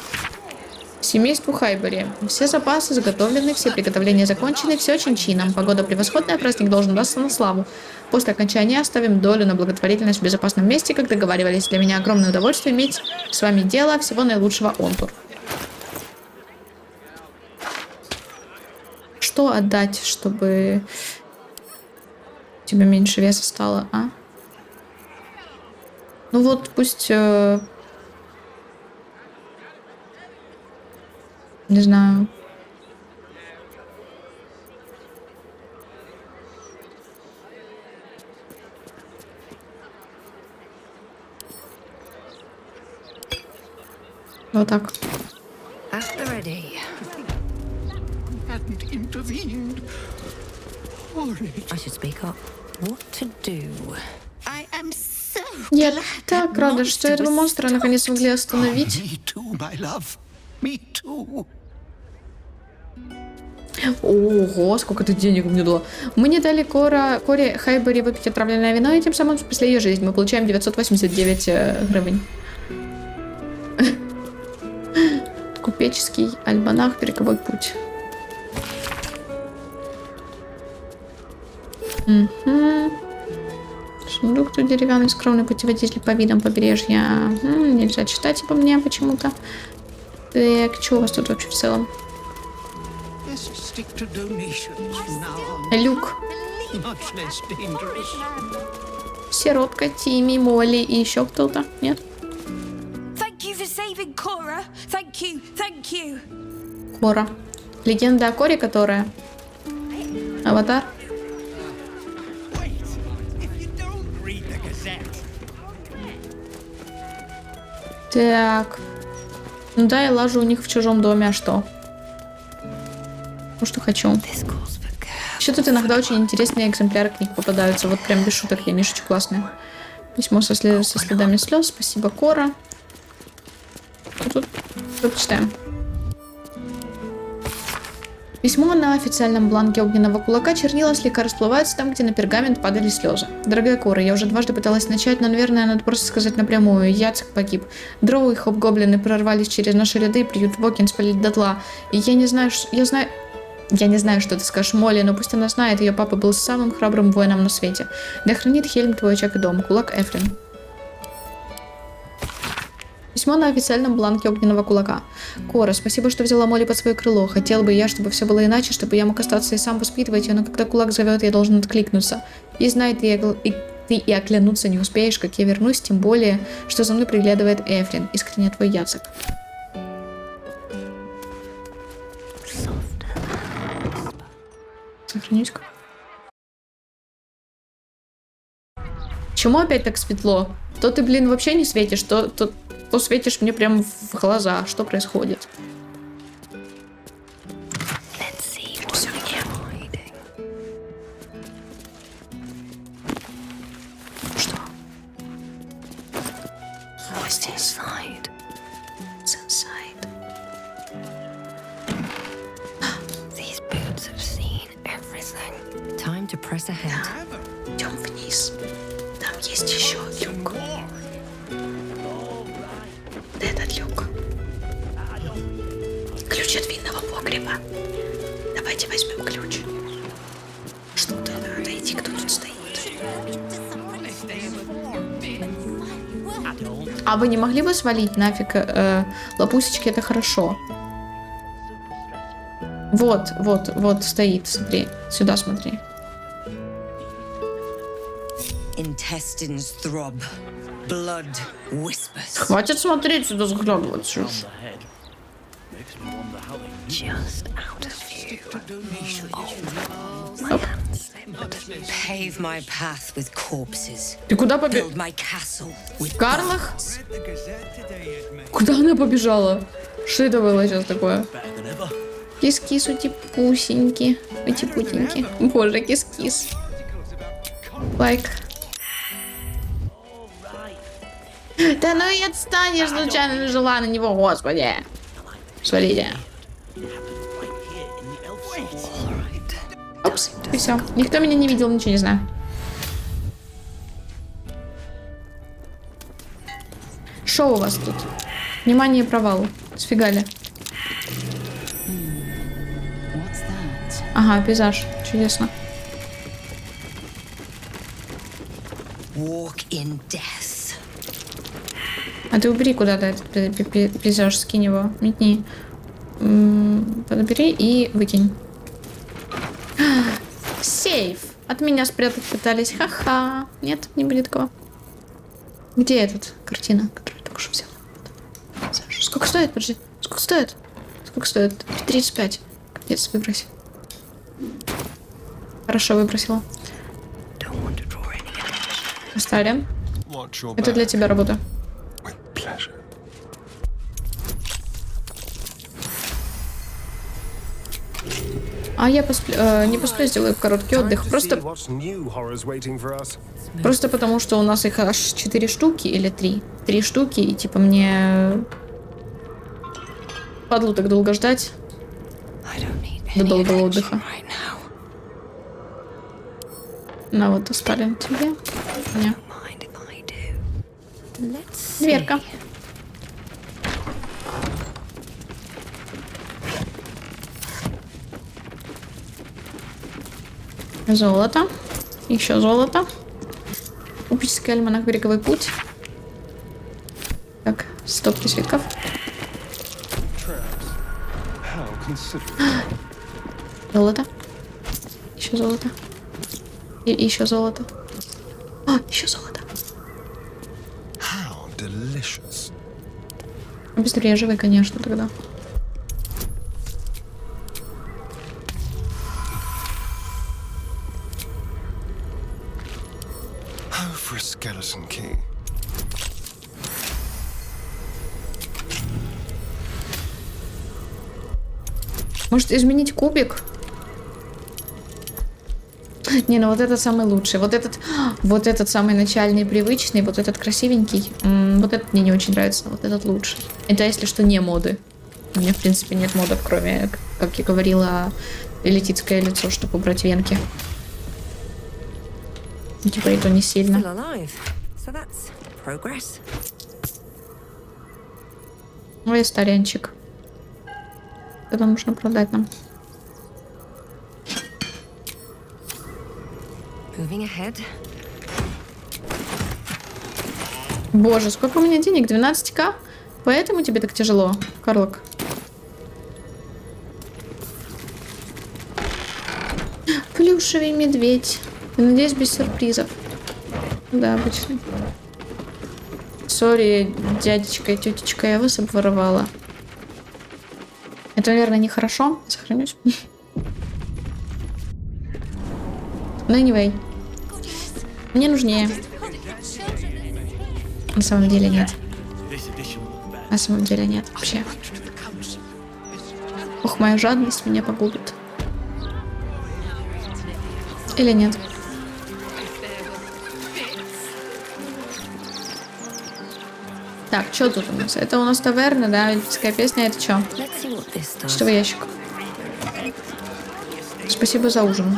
Семейству Хайбери. Все запасы заготовлены, все приготовления закончены, все чин-чином. Погода превосходная, праздник должен удастся на славу. После окончания оставим долю на благотворительность в безопасном месте, как договаривались. Для меня огромное удовольствие иметь с вами дело. Всего наилучшего, Онтур. Что отдать, чтобы тебе меньше веса стало, а? Ну вот, пусть... Не знаю. Вот так. After ready. Hadn't intervened. I should speak up. What to do? I am so Я glad так that рада, что monster этого was монстра наконец смогли остановить. Me too, my love. Me too. Ого, сколько ты денег мне дала. Мы не дали Коре Хайбери выпить отравленное вино, и тем самым спасли ее жизнь. Мы получаем 989 гривен. Купеческий альманах, береговой путь. Угу. Сундук тут деревянный, скромный путеводитель по видам побережья. Нельзя читать по мне почему-то. Так, что у вас тут вообще в целом? Люк. Сиротка, Тимми, Молли и еще кто-то. Нет? Кора. Легенда о Коре, которая... Аватар. Так. Ну да, я лажу у них в чужом доме, а что? Ну что хочу. Еще тут иногда очень интересные экземпляры книг попадаются. Вот прям без шуток, я мишечку классная. Письмо со следами слез. Спасибо, Кора. Тут почитаем. Письмо на официальном бланке огненного кулака. Чернила слегка расплываются там, где на пергамент падали слезы. Дорогая Кора, я уже дважды пыталась начать, но, наверное, надо просто сказать напрямую. Яцек погиб. Дроу и хоб-гоблины прорвались через наши ряды и приют Вокин спалили дотла. И я не знаю, что ты скажешь Молли, но пусть она знает, ее папа был самым храбрым воином на свете. Да хранит Хельм твой очаг и дом. Кулак Эфрин. Письмо на официальном бланке огненного кулака. Кора, спасибо, что взяла Молли под свое крыло. Хотел бы я, чтобы все было иначе, чтобы я мог остаться и сам воспитывать ее, но когда кулак зовет, я должен откликнуться. И знай, ты и оклянуться не успеешь, как я вернусь, тем более, что за мной приглядывает Эфрин. Искренне твой Яцек. Сохранюсь-ка. Почему опять так светло? То ты, блин, вообще не светишь, то светишь мне прям в глаза. Что происходит? Что? What's inside? What's inside? These boots have seen everything. Time to press ahead. Идем вниз. Там есть еще люк. Этот люк. Ключ от винного погреба. Давайте возьмем ключ. Что-то надо идти, кто тут стоит. А вы не могли бы свалить нафиг лопусечки? Это хорошо. Вот стоит, смотри. Сюда смотри. Intestines throb. Blood whispers. Хватит смотреть сюда, заглядывать. Just out of view. My hand slipped. Pave my path with corpses. Ты куда побежала? Build my castle with Карлах? Куда она побежала? Что это было сейчас такое? Кис-кис, утипусеньки. Утипутеньки. Боже, кис-кис. Лайк. Да ну и отстань, я случайно нажала на него, господи. Свалите. Опс, и все. Никто меня не видел, ничего не знаю. Что у вас тут? Внимание, провал. Сфигали. Ага, пейзаж. Чудесно. Walk in death. А ты убери куда-то этот пейзаж, скинь его, метни. Подбери и выкинь. Сейф. От меня спрятать пытались. Ха-ха. Нет, не будет такого. Где этот картина, которую я только что взяла? Сколько стоит? Подожди. Сколько стоит? Сколько стоит? 35. Капец, выброси. Хорошо, выбросила. Оставим. Это для тебя работа. А я не посплю, сделаю короткий отдых. Просто потому, что у нас их аж 4 штуки или 3. 3 штуки, и типа мне падлу так долго ждать. До долгого отдыха. На вот, оставим тебе. Не. Дверка. Золото. Еще золото. Купеческий альманах «Береговой путь». Так, стопки свитков. Золото. Еще золото. И еще золото. А, еще золото. Обезвреживай, конечно, тогда. Может изменить кубик? Не, ну вот этот самый лучший. Вот этот самый начальный, привычный, вот этот красивенький. Вот этот мне не очень нравится, вот этот лучший. Это, если что, не моды. У меня, в принципе, нет модов, кроме, как я говорила, элититское лицо, чтобы убрать венки. Ну, типа, и то не сильно. Ой, старенчик. Это нужно продать нам. Боже, сколько у меня денег? 12к? Поэтому тебе так тяжело, Карлок? Плюшевый медведь. Надеюсь, без сюрпризов. Да, обычно. Сори, дядечка и тетечка, я вас обворовала. Это, наверное, нехорошо. Сохранюсь. Ну, anyway. Мне нужнее. На самом деле нет. На самом деле нет. Вообще. Ох, моя жадность меня погубит. Или нет? Так, что тут у нас? Это у нас таверна, да? Эльфийская песня, это что? Почтовый ящик. Спасибо за ужин.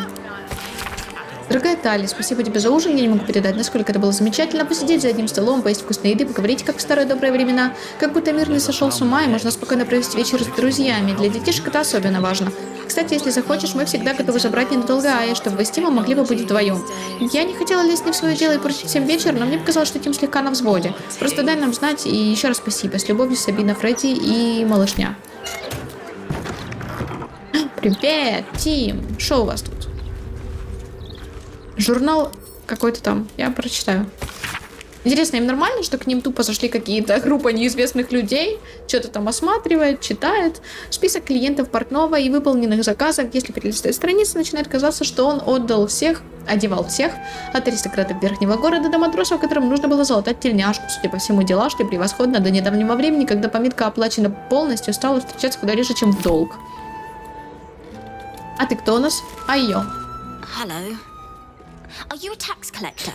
Дорогая Тали, спасибо тебе за ужин. Я не могу передать, насколько это было замечательно. Посидеть за одним столом, поесть вкусной еды, поговорить, как в старые добрые времена. Как будто мир не сошел с ума, и можно спокойно провести вечер с друзьями. Для детишек это особенно важно. Кстати, если захочешь, мы всегда готовы забрать ненадолго Ая, чтобы вы с Тимом могли бы быть вдвоем. Я не хотела лезть не в свое дело и портить всем вечер, но мне показалось, что Тим слегка на взводе. Просто дай нам знать, и еще раз спасибо. С любовью, Сабина, Фредди и малышня. Привет, Тим. Что у вас тут? Журнал какой-то там. Я прочитаю. Интересно, им нормально, что к ним тупо зашли какие-то группа неизвестных людей, что-то там осматривает, читает, список клиентов портного и выполненных заказов. Если перелистать страницу, начинает казаться, что он одевал всех, от аристократов верхнего города до матросов, которым нужно было залатать тельняшку. Судя по всему, дела шли превосходно до недавнего времени, когда пометка оплачена полностью, стала встречаться куда реже, чем в долг. А ты кто у нас? А ее? Hello. Are you a tax collector?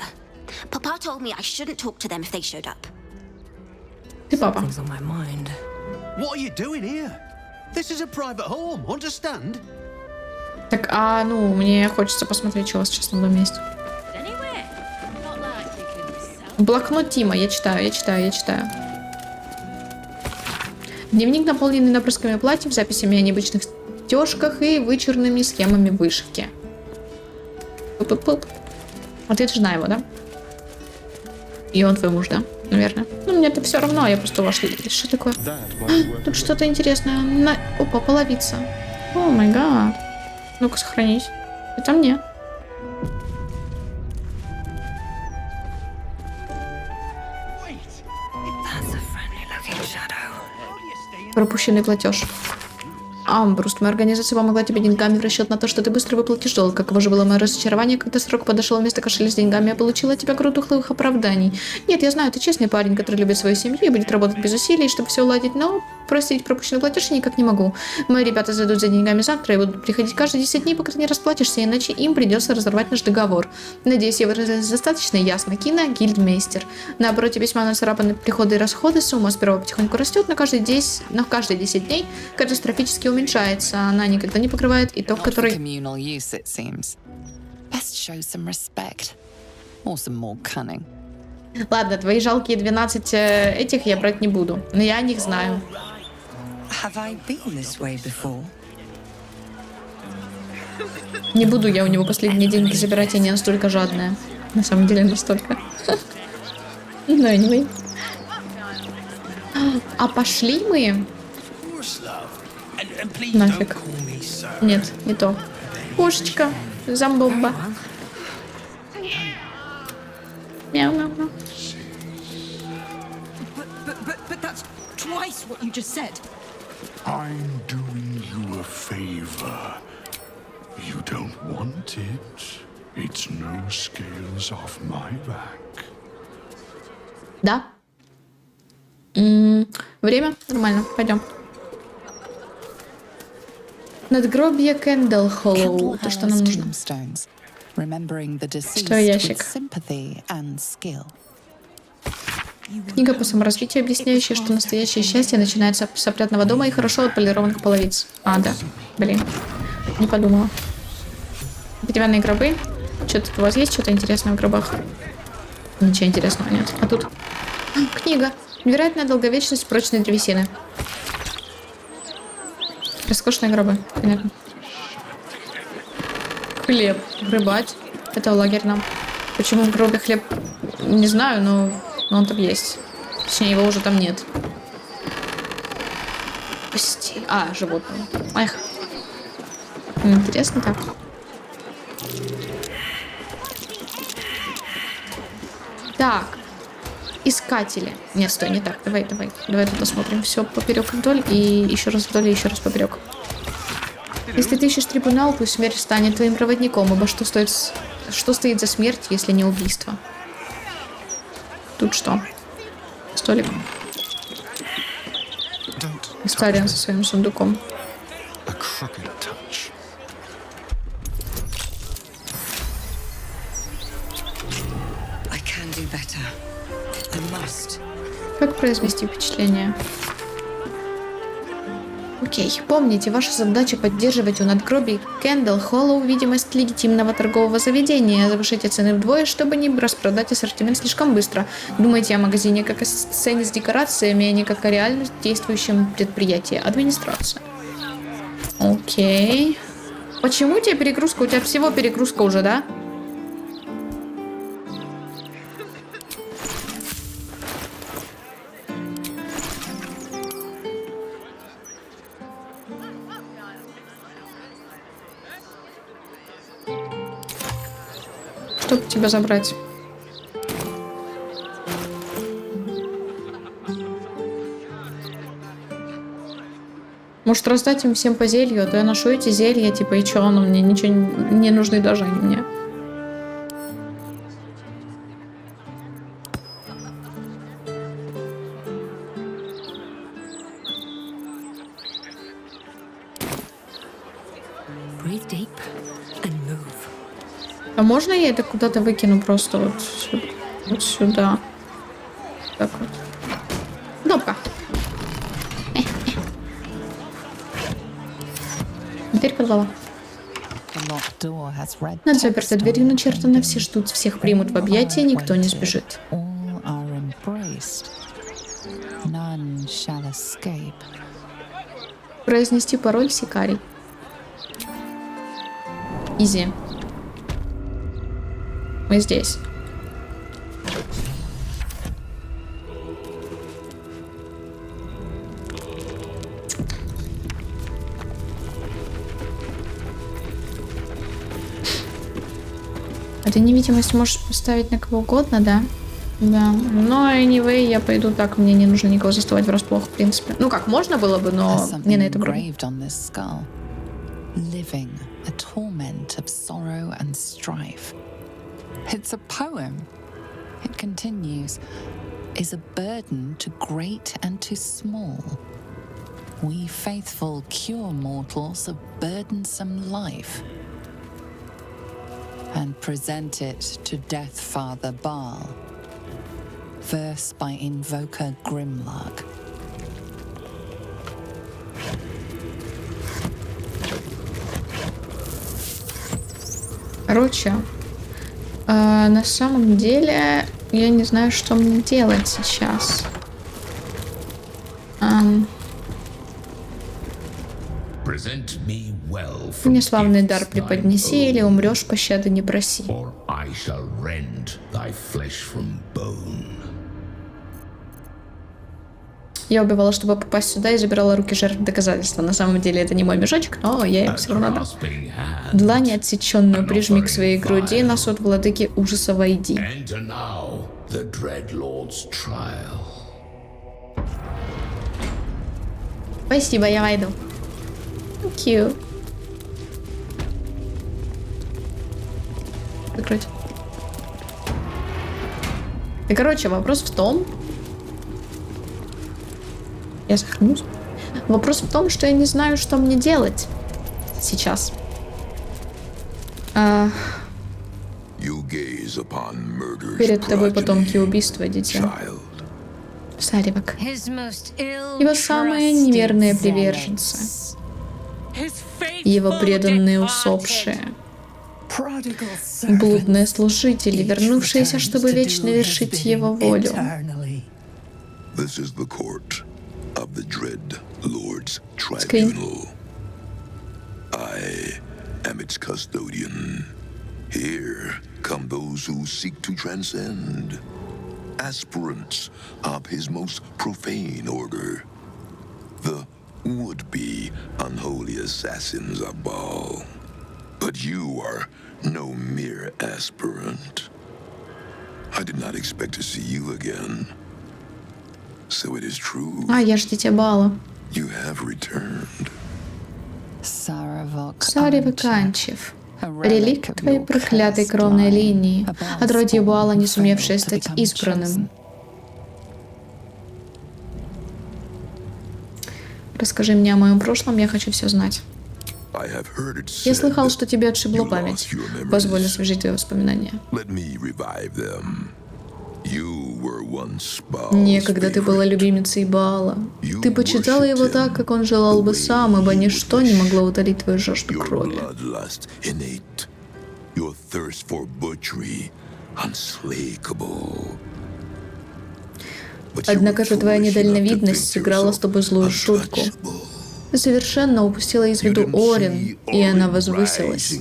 Papa told me I shouldn't talk to them if they showed up. Ты папа. Things on my mind. What are you doing here? This is a private home, understand? Так, ну, мне хочется посмотреть, что у вас сейчас на доме есть. Блокнот Тима, я читаю. Дневник, наполненный набросками платьев, записями о необычных стежках и вычурными схемами вышивки. Ответишь на его, да? И он твой муж, да? Наверное. Ну, мне это все равно, я просто вошла. Что такое? Тут что-то интересное. Опа, половица. О май гад. Ну-ка, сохранись. Это мне. Пропущенный платеж. Амбрус, моя организация помогла тебе деньгами в расчет на то, что ты быстро выплатишь долг. Каково же было мое разочарование, когда срок подошел, вместо кошеля с деньгами я получила от тебя груду хлывых оправданий. Нет, я знаю, ты честный парень, который любит свою семью и будет работать без усилий, чтобы все уладить, но простить пропущенный платеж я никак не могу. Мои ребята зайдут за деньгами завтра и будут приходить каждые 10 дней, пока ты не расплатишься, иначе им придется разорвать наш договор. Надеюсь, я выразилась достаточно ясно. Кина, гильдмейстер. На обороте письма нацарапаны приходы и расходы, сумма сперва потихоньку растет, но каждые 10 дней катастрофически уменьшается. Она никогда не покрывает итог, который... Ладно, твои жалкие 12 этих я брать не буду, но я о них знаю. Не буду я у него последние деньги забирать, я не настолько жадная. На самом деле настолько. Ну, anyway. А пошли мы? Нафиг. Нет, не то. Кошечка, зомбоба. Мяу-мяу-мяу. But that's twice what you just said. I'm doing you a favor. You don't want it. It's no scales off my back. Да. Время? Нормально. Пойдем. Надгробие Кэндл Холлоу. То, что нам нужно. Что ящик? Книга по саморазвитию, объясняющая, что настоящее счастье начинается с опрятного дома и хорошо отполированных половиц. Да. Блин. Не подумала. Деревянные гробы. Что-то у вас есть что-то интересное в гробах? Ничего интересного нет. А тут... книга. Невероятная долговечность прочной древесины. Роскошные гробы. Понятно. Хлеб. Рыбать. Это лагерь нам. Почему в гробе хлеб? Не знаю, но он там есть. Точнее, его уже там нет. Пусти. Животные. Эх. Интересно так. Так. Искатели. Нет, стой, не так. Давай тут посмотрим. Все поперек вдоль и еще раз вдоль и еще раз поперек. Если ты ищешь трибунал, пусть смерть станет твоим проводником, ибо что стоит за смерть, если не убийство? Тут что? Столик. Истариан со своим сундуком. Как произвести впечатление? Окей. Помните, ваша задача поддерживать у надгробий Кэндл Холлоу видимость легитимного торгового заведения. Завышайте цены вдвое, чтобы не распродать ассортимент слишком быстро. Думайте о магазине как о сцене с декорациями, а не как о реально действующем предприятии. Администрация. Окей. Почему у тебя перегрузка? У тебя всего перегрузка уже, да? Чтобы тебя забрать. Может, раздать им всем по зелью, а то я ношу эти зелья, типа, и чё, оно мне ничего не нужны даже они мне. А можно я это куда-то выкину просто вот сюда? Так вот. Кнопка. Дверь подвала. Над запертой дверью начертано: все ждут, всех примут в объятия, никто не сбежит. Произнести пароль Сикарий. Изи. Мы здесь. А ты невидимость можешь поставить на кого угодно, да? Да. Но anyway, я пойду так, мне не нужно никого заставать врасплох, в принципе. Ну как, можно было бы, но не на этом уровне. Living, a torment of sorrow and strife. It's a poem. It continues, is a burden to great and to small. We faithful cure mortals of burdensome life and present it to Death Father Baal. Verse by Invoker Grimlark. Короче, на самом деле я не знаю, что мне делать сейчас. Мне славный дар преподнеси, или умрешь, пощады не проси. Я убивала, чтобы попасть сюда, и забирала руки жертв доказательства. На самом деле это не мой мешочек, но я им все равно дам. Длань отсеченную прижми к своей груди, на суд владыки ужаса войди. Спасибо, я войду. Thank you. Закрыть. И, короче, вопрос в том... Я сохранюсь. Вопрос в том, что я не знаю, что мне делать сейчас. Перед тобой потомки убийства, дитя. Саривак. Его самые неверные приверженцы. Его преданные усопшие. Блудные служители, вернувшиеся, чтобы вечно вершить его волю. Of the dread Lord's tribunal. I am its custodian. Here come those who seek to transcend, aspirants of his most profane order, the would-be unholy assassins of Baal. But you are no mere aspirant. I did not expect to see you again. So it is true. Я ж дитя Баала. You have returned. Саривак Анчев. Реликт твоей проклятой кровной линии. Отродье Баала, не сумевшее стать избранным. Расскажи мне о моем прошлом, я хочу все знать. Я слыхал, что тебе отшибло память. Позволь освежить твои воспоминания. Некогда ты была любимицей Баала. Ты почитала его так, как он желал бы сам, ибо ничто не могло утолить твою жажду крови. Однако же твоя недальновидность сыграла с тобой злую шутку. Ты совершенно упустила из виду Орин, и она возвысилась.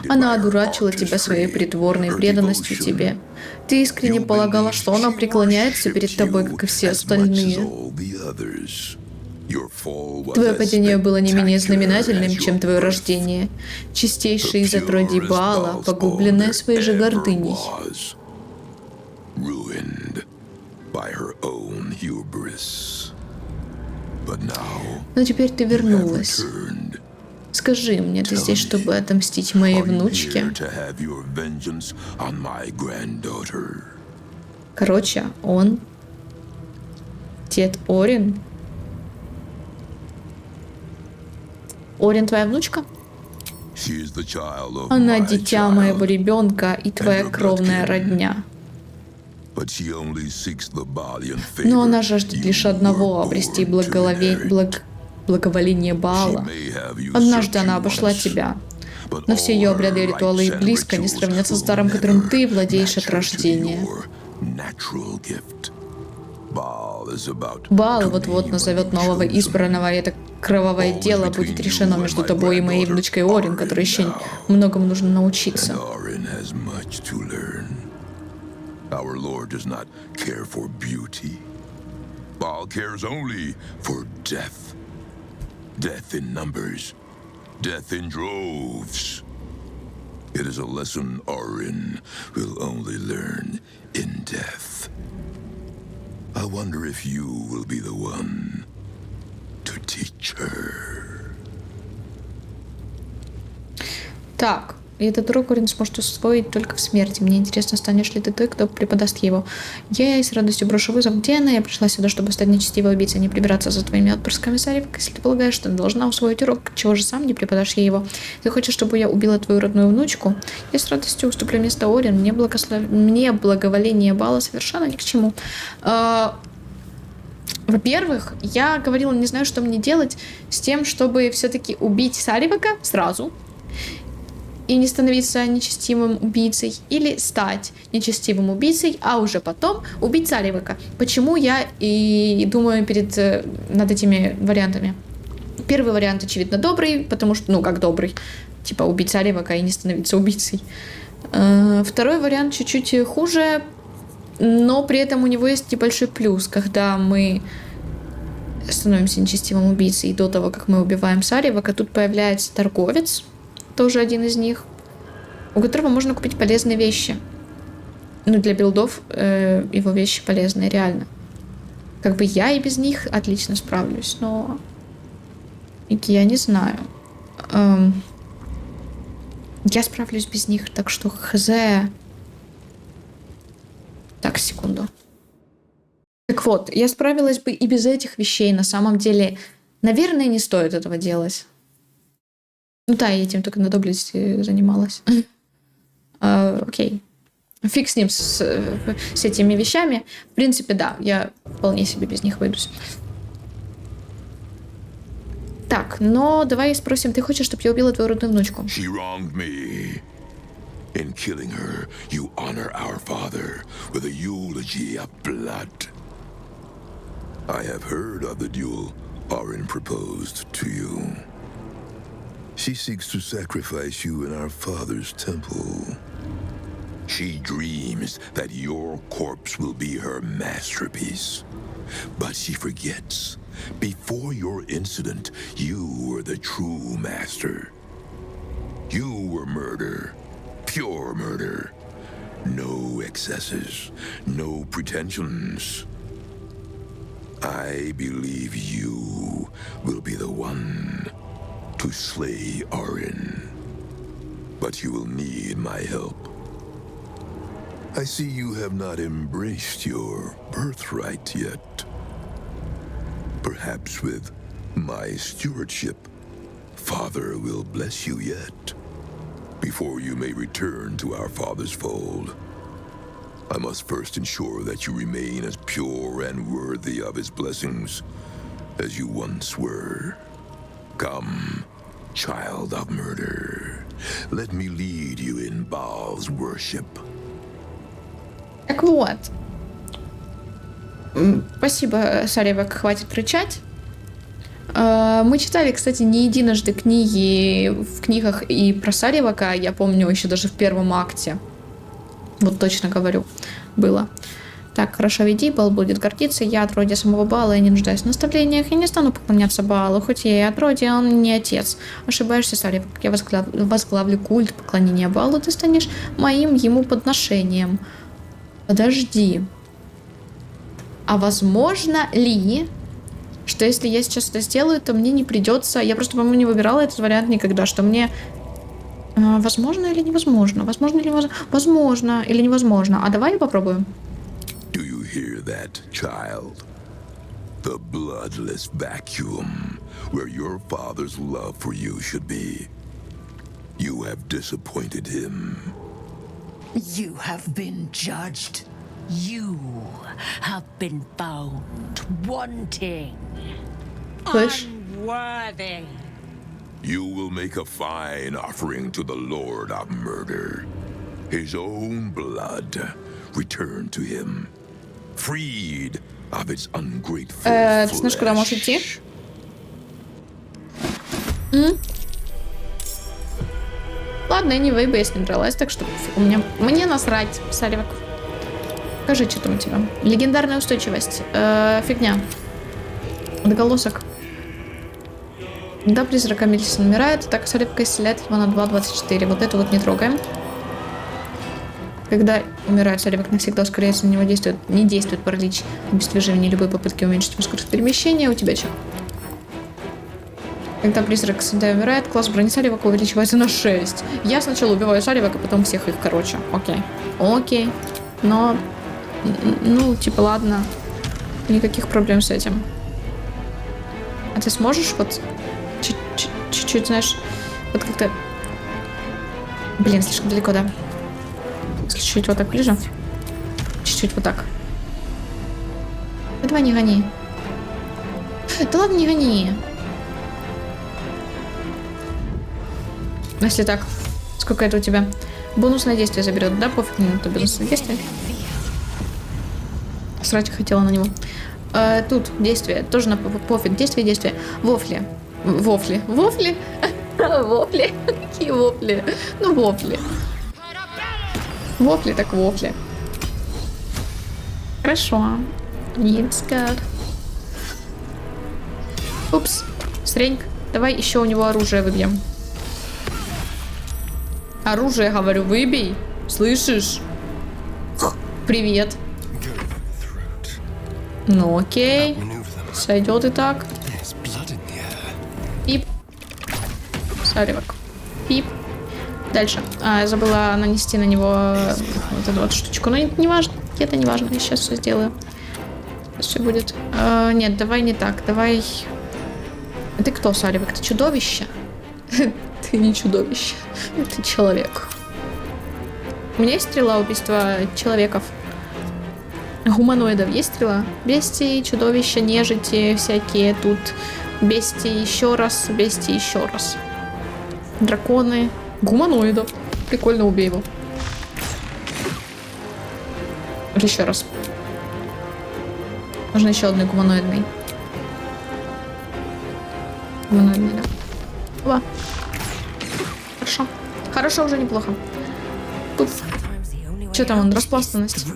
Она одурачила тебя своей притворной преданностью тебе. Ты искренне полагала, что она преклоняется перед тобой, как и все остальные. Твое падение было не менее знаменательным, чем твое рождение. Чистейшее из отродий Баала, погубленное своей же гордыней. Но теперь ты вернулась. Скажи мне, ты здесь, чтобы отомстить моей внучке? Короче, он... Дед Орин? Орин твоя внучка? Она дитя моего ребенка и твоя кровная родня. Но она жаждет лишь одного — обрести благоволение Баала. Однажды она обошла тебя. Но все ее обряды и ритуалы и близко не сравнятся с даром, которым ты владеешь от рождения. Баал вот-вот назовет нового избранного, и это кровавое дело будет решено между тобой и моей внучкой Орин, которой еще многому нужно научиться. Our Lord does not care for beauty. Baal cares only for death. Death in numbers. Death in droves. It is a lesson Orin will only learn in death. I wonder if you will be the one to teach her. Так, и этот урок Орин сможет усвоить только в смерти. Мне интересно, станешь ли ты той, кто преподаст его. Я с радостью брошу вызов. Где она? Я пришла сюда, чтобы стать нечестивой убийцей, а не прибираться за твоими отпрысками, Саривак. Если ты полагаешь, что ты должна усвоить урок, чего же сам не преподашь ей его? Ты хочешь, чтобы я убила твою родную внучку? Я с радостью уступлю место Орин. Мне благоволение Баала совершенно ни к чему. Во-первых, я говорила, не знаю, что мне делать с тем, чтобы все-таки убить Саривака сразу и не становиться нечестивым убийцей, или стать нечестивым убийцей, а уже потом убить Саривака. Почему я и думаю над этими вариантами? Первый вариант, очевидно, добрый, потому что, как добрый, типа убить Саривака и не становиться убийцей. Второй вариант чуть-чуть хуже, но при этом у него есть небольшой плюс, когда мы становимся нечестивым убийцей до того, как мы убиваем Саривака, тут появляется торговец, тоже один из них, у которого можно купить полезные вещи. Для билдов его вещи полезные, реально. Я и без них отлично справлюсь, но я не знаю. Я справлюсь без них, так что хз. Так, секунду. Так вот, я справилась бы и без этих вещей. На самом деле, наверное, не стоит этого делать. Да, я этим только на доблести занималась. Окей. Фиг с ним, с этими вещами. В принципе, да, я вполне себе без них обойдусь. Так, но давай спросим, ты хочешь, чтобы я убила твою родную внучку? In killing her, you honor our father with a eulogy of blood. I have heard of the duel Orin proposed to you. She seeks to sacrifice you in our father's temple. She dreams that your corpse will be her masterpiece. But she forgets, before your incident, you were the true master. You were murder. Pure murder. No excesses. No pretensions. I believe you will be the one to slay Orin. But you will need my help. I see you have not embraced your birthright yet. Perhaps with my stewardship, Father will bless you yet. Before you may return to our father's fold, I must first ensure that you remain as pure and worthy of his blessings as you once were. Come, child of murder, let me lead you in Baal's worship. Так вот. Спасибо, Саривак, хватит кричать. Мы читали, кстати, не единожды книги в книгах и про Саривака, я помню, еще даже в первом акте. Вот точно говорю, было. Так, хорошо, веди, Баал будет гордиться, я отродье самого Баала, я не нуждаюсь в наставлениях, я не стану поклоняться Баалу, хоть я и отродье, он не отец. Ошибаешься, Саривак, я возглавлю культ поклонения Баалу, ты станешь моим ему подношением. Подожди. А возможно ли, что если я сейчас это сделаю, то мне не придется... Я просто, по-моему, не выбирала этот вариант никогда, что мне... возможно или невозможно? Возможно или невозможно? Возможно или невозможно. А давай попробуем. Do you hear that, child? The bloodless vacuum where your father's love for you should be. You have disappointed him. You have been judged. You have been found wanting. Слышь? worthy. You will make a fine offering to the Lord of Murder. His own blood returned to him, freed of its ungrateful Ты знаешь, куда можешь идти? Ладно, я не вейб, я с ним дралась, так что мне насрать, Саливак. Покажи, что там у тебя. Легендарная устойчивость. Фигня. Отголосок. Когда призрак Амельса умирает, атака Саливка исцеляет его на 2.24. Вот это вот не трогаем. Когда умирает Саливак, навсегда ускоряется, на него не действует паралич, обездвижение, любые попытки уменьшить его скорость перемещения. У тебя что? Когда призрак Сендай умирает, класс брони Саливака увеличивается на 6. Я сначала убиваю Саливака, потом всех их, короче. Окей. Но, ну, типа, ладно. Никаких проблем с этим. А ты сможешь вот чуть-чуть, знаешь, вот как-то... Блин, слишком далеко, да? Чуть-чуть вот так ближе. Чуть-чуть вот так. Давай не гони. Да ладно, не гони. Если так, сколько это у тебя? Бонусное действие заберет, да? Пофиг на это бонусное действие. Срать хотела на него. Тут действие, тоже на пофиг. Действие. Вофли. Какие вопли? Ну, вопли. Вопли так вопли. Хорошо. Yes, God. Упс. Среньк. Давай еще у него оружие выбьем. Оружие, говорю, выбей. Слышишь? Привет. Ну окей. Сойдет и так. Пип. Саливак. Пип. Дальше. Я забыла нанести на него вот эту вот штучку. Но не важно. Это не важно. Я сейчас все сделаю. Сейчас все будет. Нет, давай не так. Давай... Ты кто, Саливак? Ты чудовище? Ты не чудовище. Ты человек. У меня есть стрела убийства человеков. Гуманоидов есть стрела? Бестии, чудовища, нежити всякие тут. Бестии еще раз. Драконы. Гуманоидов. Прикольно, убей его. Еще раз. Нужно еще одной гуманоидной. Гуманоидной, да. Оба. Хорошо. Хорошо, уже неплохо. Тут. Что там он? Распластанность.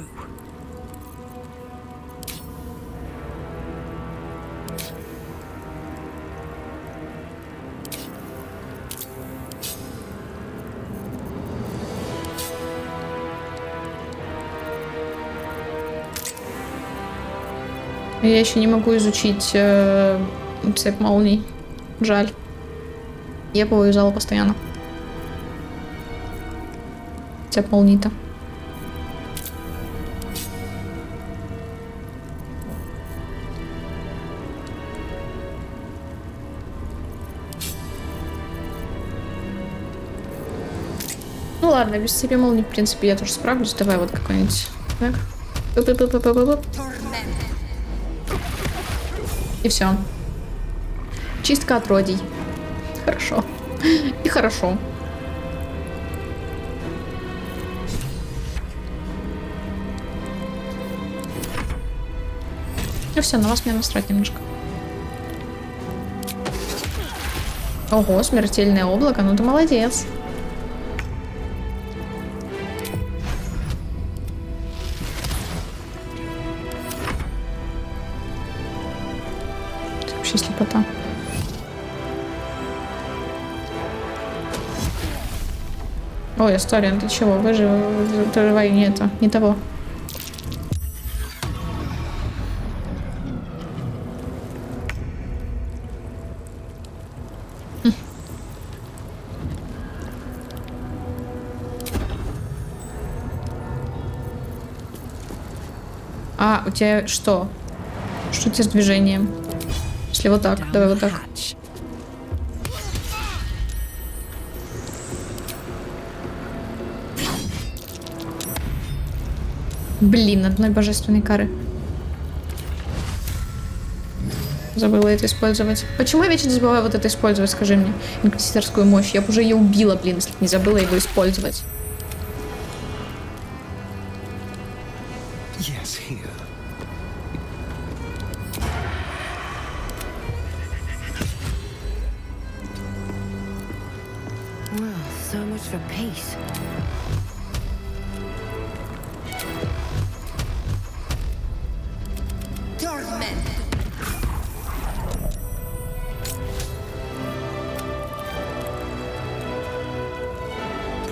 Я еще не могу изучить цепь молний. Жаль. Я бы его юзала постоянно. Цепь молний-то. Ну ладно, без цепи молний, в принципе, я тоже справлюсь. Давай вот какой-нибудь. Так. И все. Чистка отродий. Хорошо. И хорошо. Ну все, на вас мне насрать немножко. Ого, смертельное облако. Ну ты молодец. Слепота. Ой, Асториан, ты чего? Вы же не это, не того. А, у тебя что? Что у тебя с движением? Если вот так, давай вот так. Блин, одной божественной кары. Забыла это использовать. Почему я вечно забываю вот это использовать, скажи мне? Инквизиторскую мощь. Я бы уже ее убила, блин, если бы не забыла его использовать. Yes, here. Well, so much for peace.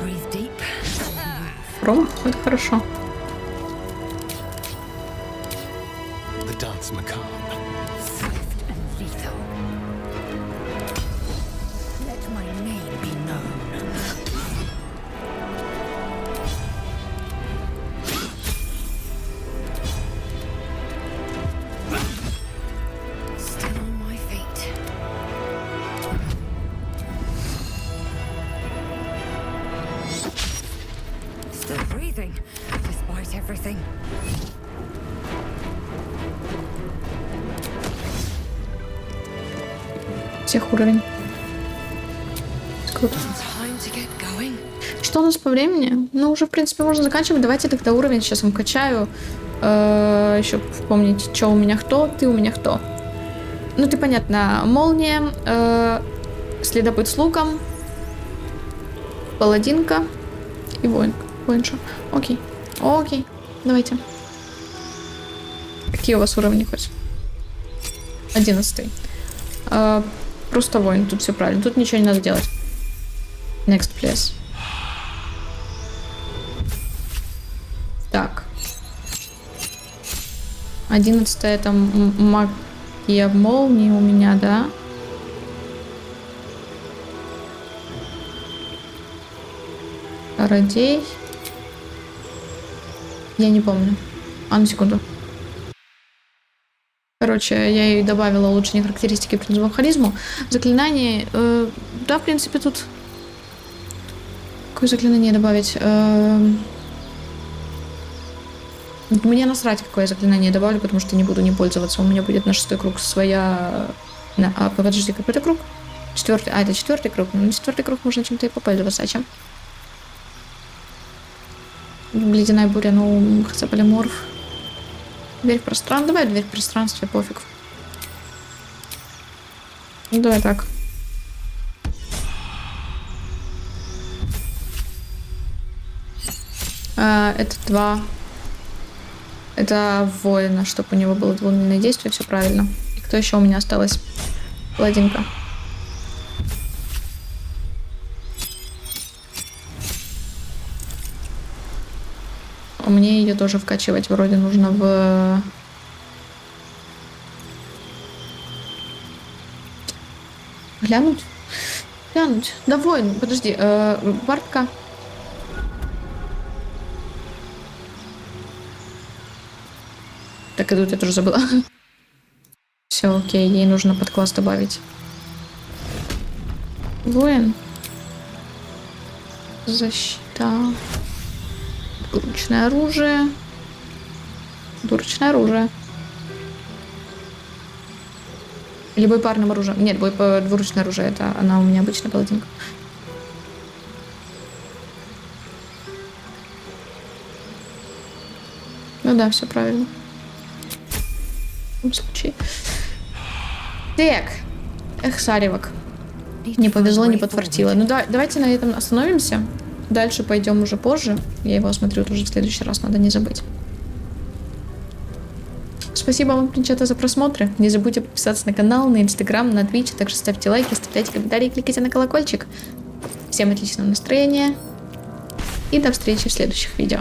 Breathe deep. Ром, это хорошо. The dance macabre. Swift and lethal. Let my name be known. Still on my feet. Still breathing, despite everything. Всех уровень. Круто. Time to get going. Что у нас по времени? Ну, уже, в принципе, можно заканчивать. Давайте тогда уровень сейчас вам качаю. Еще помните, что у меня кто, ты у меня кто. Ну, ты, понятно, молния, следопыт с луком, паладинка и воин. Воинша. Окей. Окей. Давайте. Какие у вас уровни хоть? 11. Просто воин. Тут все правильно. Тут ничего не надо делать. Next, please. Так. 11 это магия молнии у меня, да? Радей. Я не помню. А, на секунду. Короче, я ей добавила улучшение характеристики принципа харизму. Заклинание... да, в принципе, тут... Какое заклинание добавить? Мне насрать, какое заклинание добавлю, потому что не буду не пользоваться. У меня будет на 6-й круг своя... А, подожди, какой это круг? 4-й. А, это 4-й круг. Ну, на 4-й круг можно чем-то и попользоваться. А чем? Ледяная буря, ну, хотя полиморф. Дверь в пространстве. Давай дверь в пространстве, пофиг. Ну, давай так. Это 2. Это воина, чтобы у него было двуногое действие, все правильно. И кто еще у меня осталось? Паладинка. Мне ее тоже вкачивать вроде нужно в... Глянуть? Глянуть. Да, воин, подожди. Бартка. Так, и тут я тоже забыла. Все, окей, ей нужно подкласс добавить. Воин. Защита. Двуручное оружие. Двуручное оружие. Или бой парным оружием. Нет, двуручное оружие. Это она у меня обычная паладинка. Ну да, все правильно. В любом случае. Так. Эх, Саривок. Не повезло, не подфартило. Ну да, давайте на этом остановимся. Дальше пойдем уже позже. Я его осмотрю тоже в следующий раз, надо не забыть. Спасибо вам, принчата, за просмотры. Не забудьте подписаться на канал, на Инстаграм, на Твич. Также ставьте лайки, оставляйте комментарии, кликайте на колокольчик. Всем отличного настроения. И до встречи в следующих видео.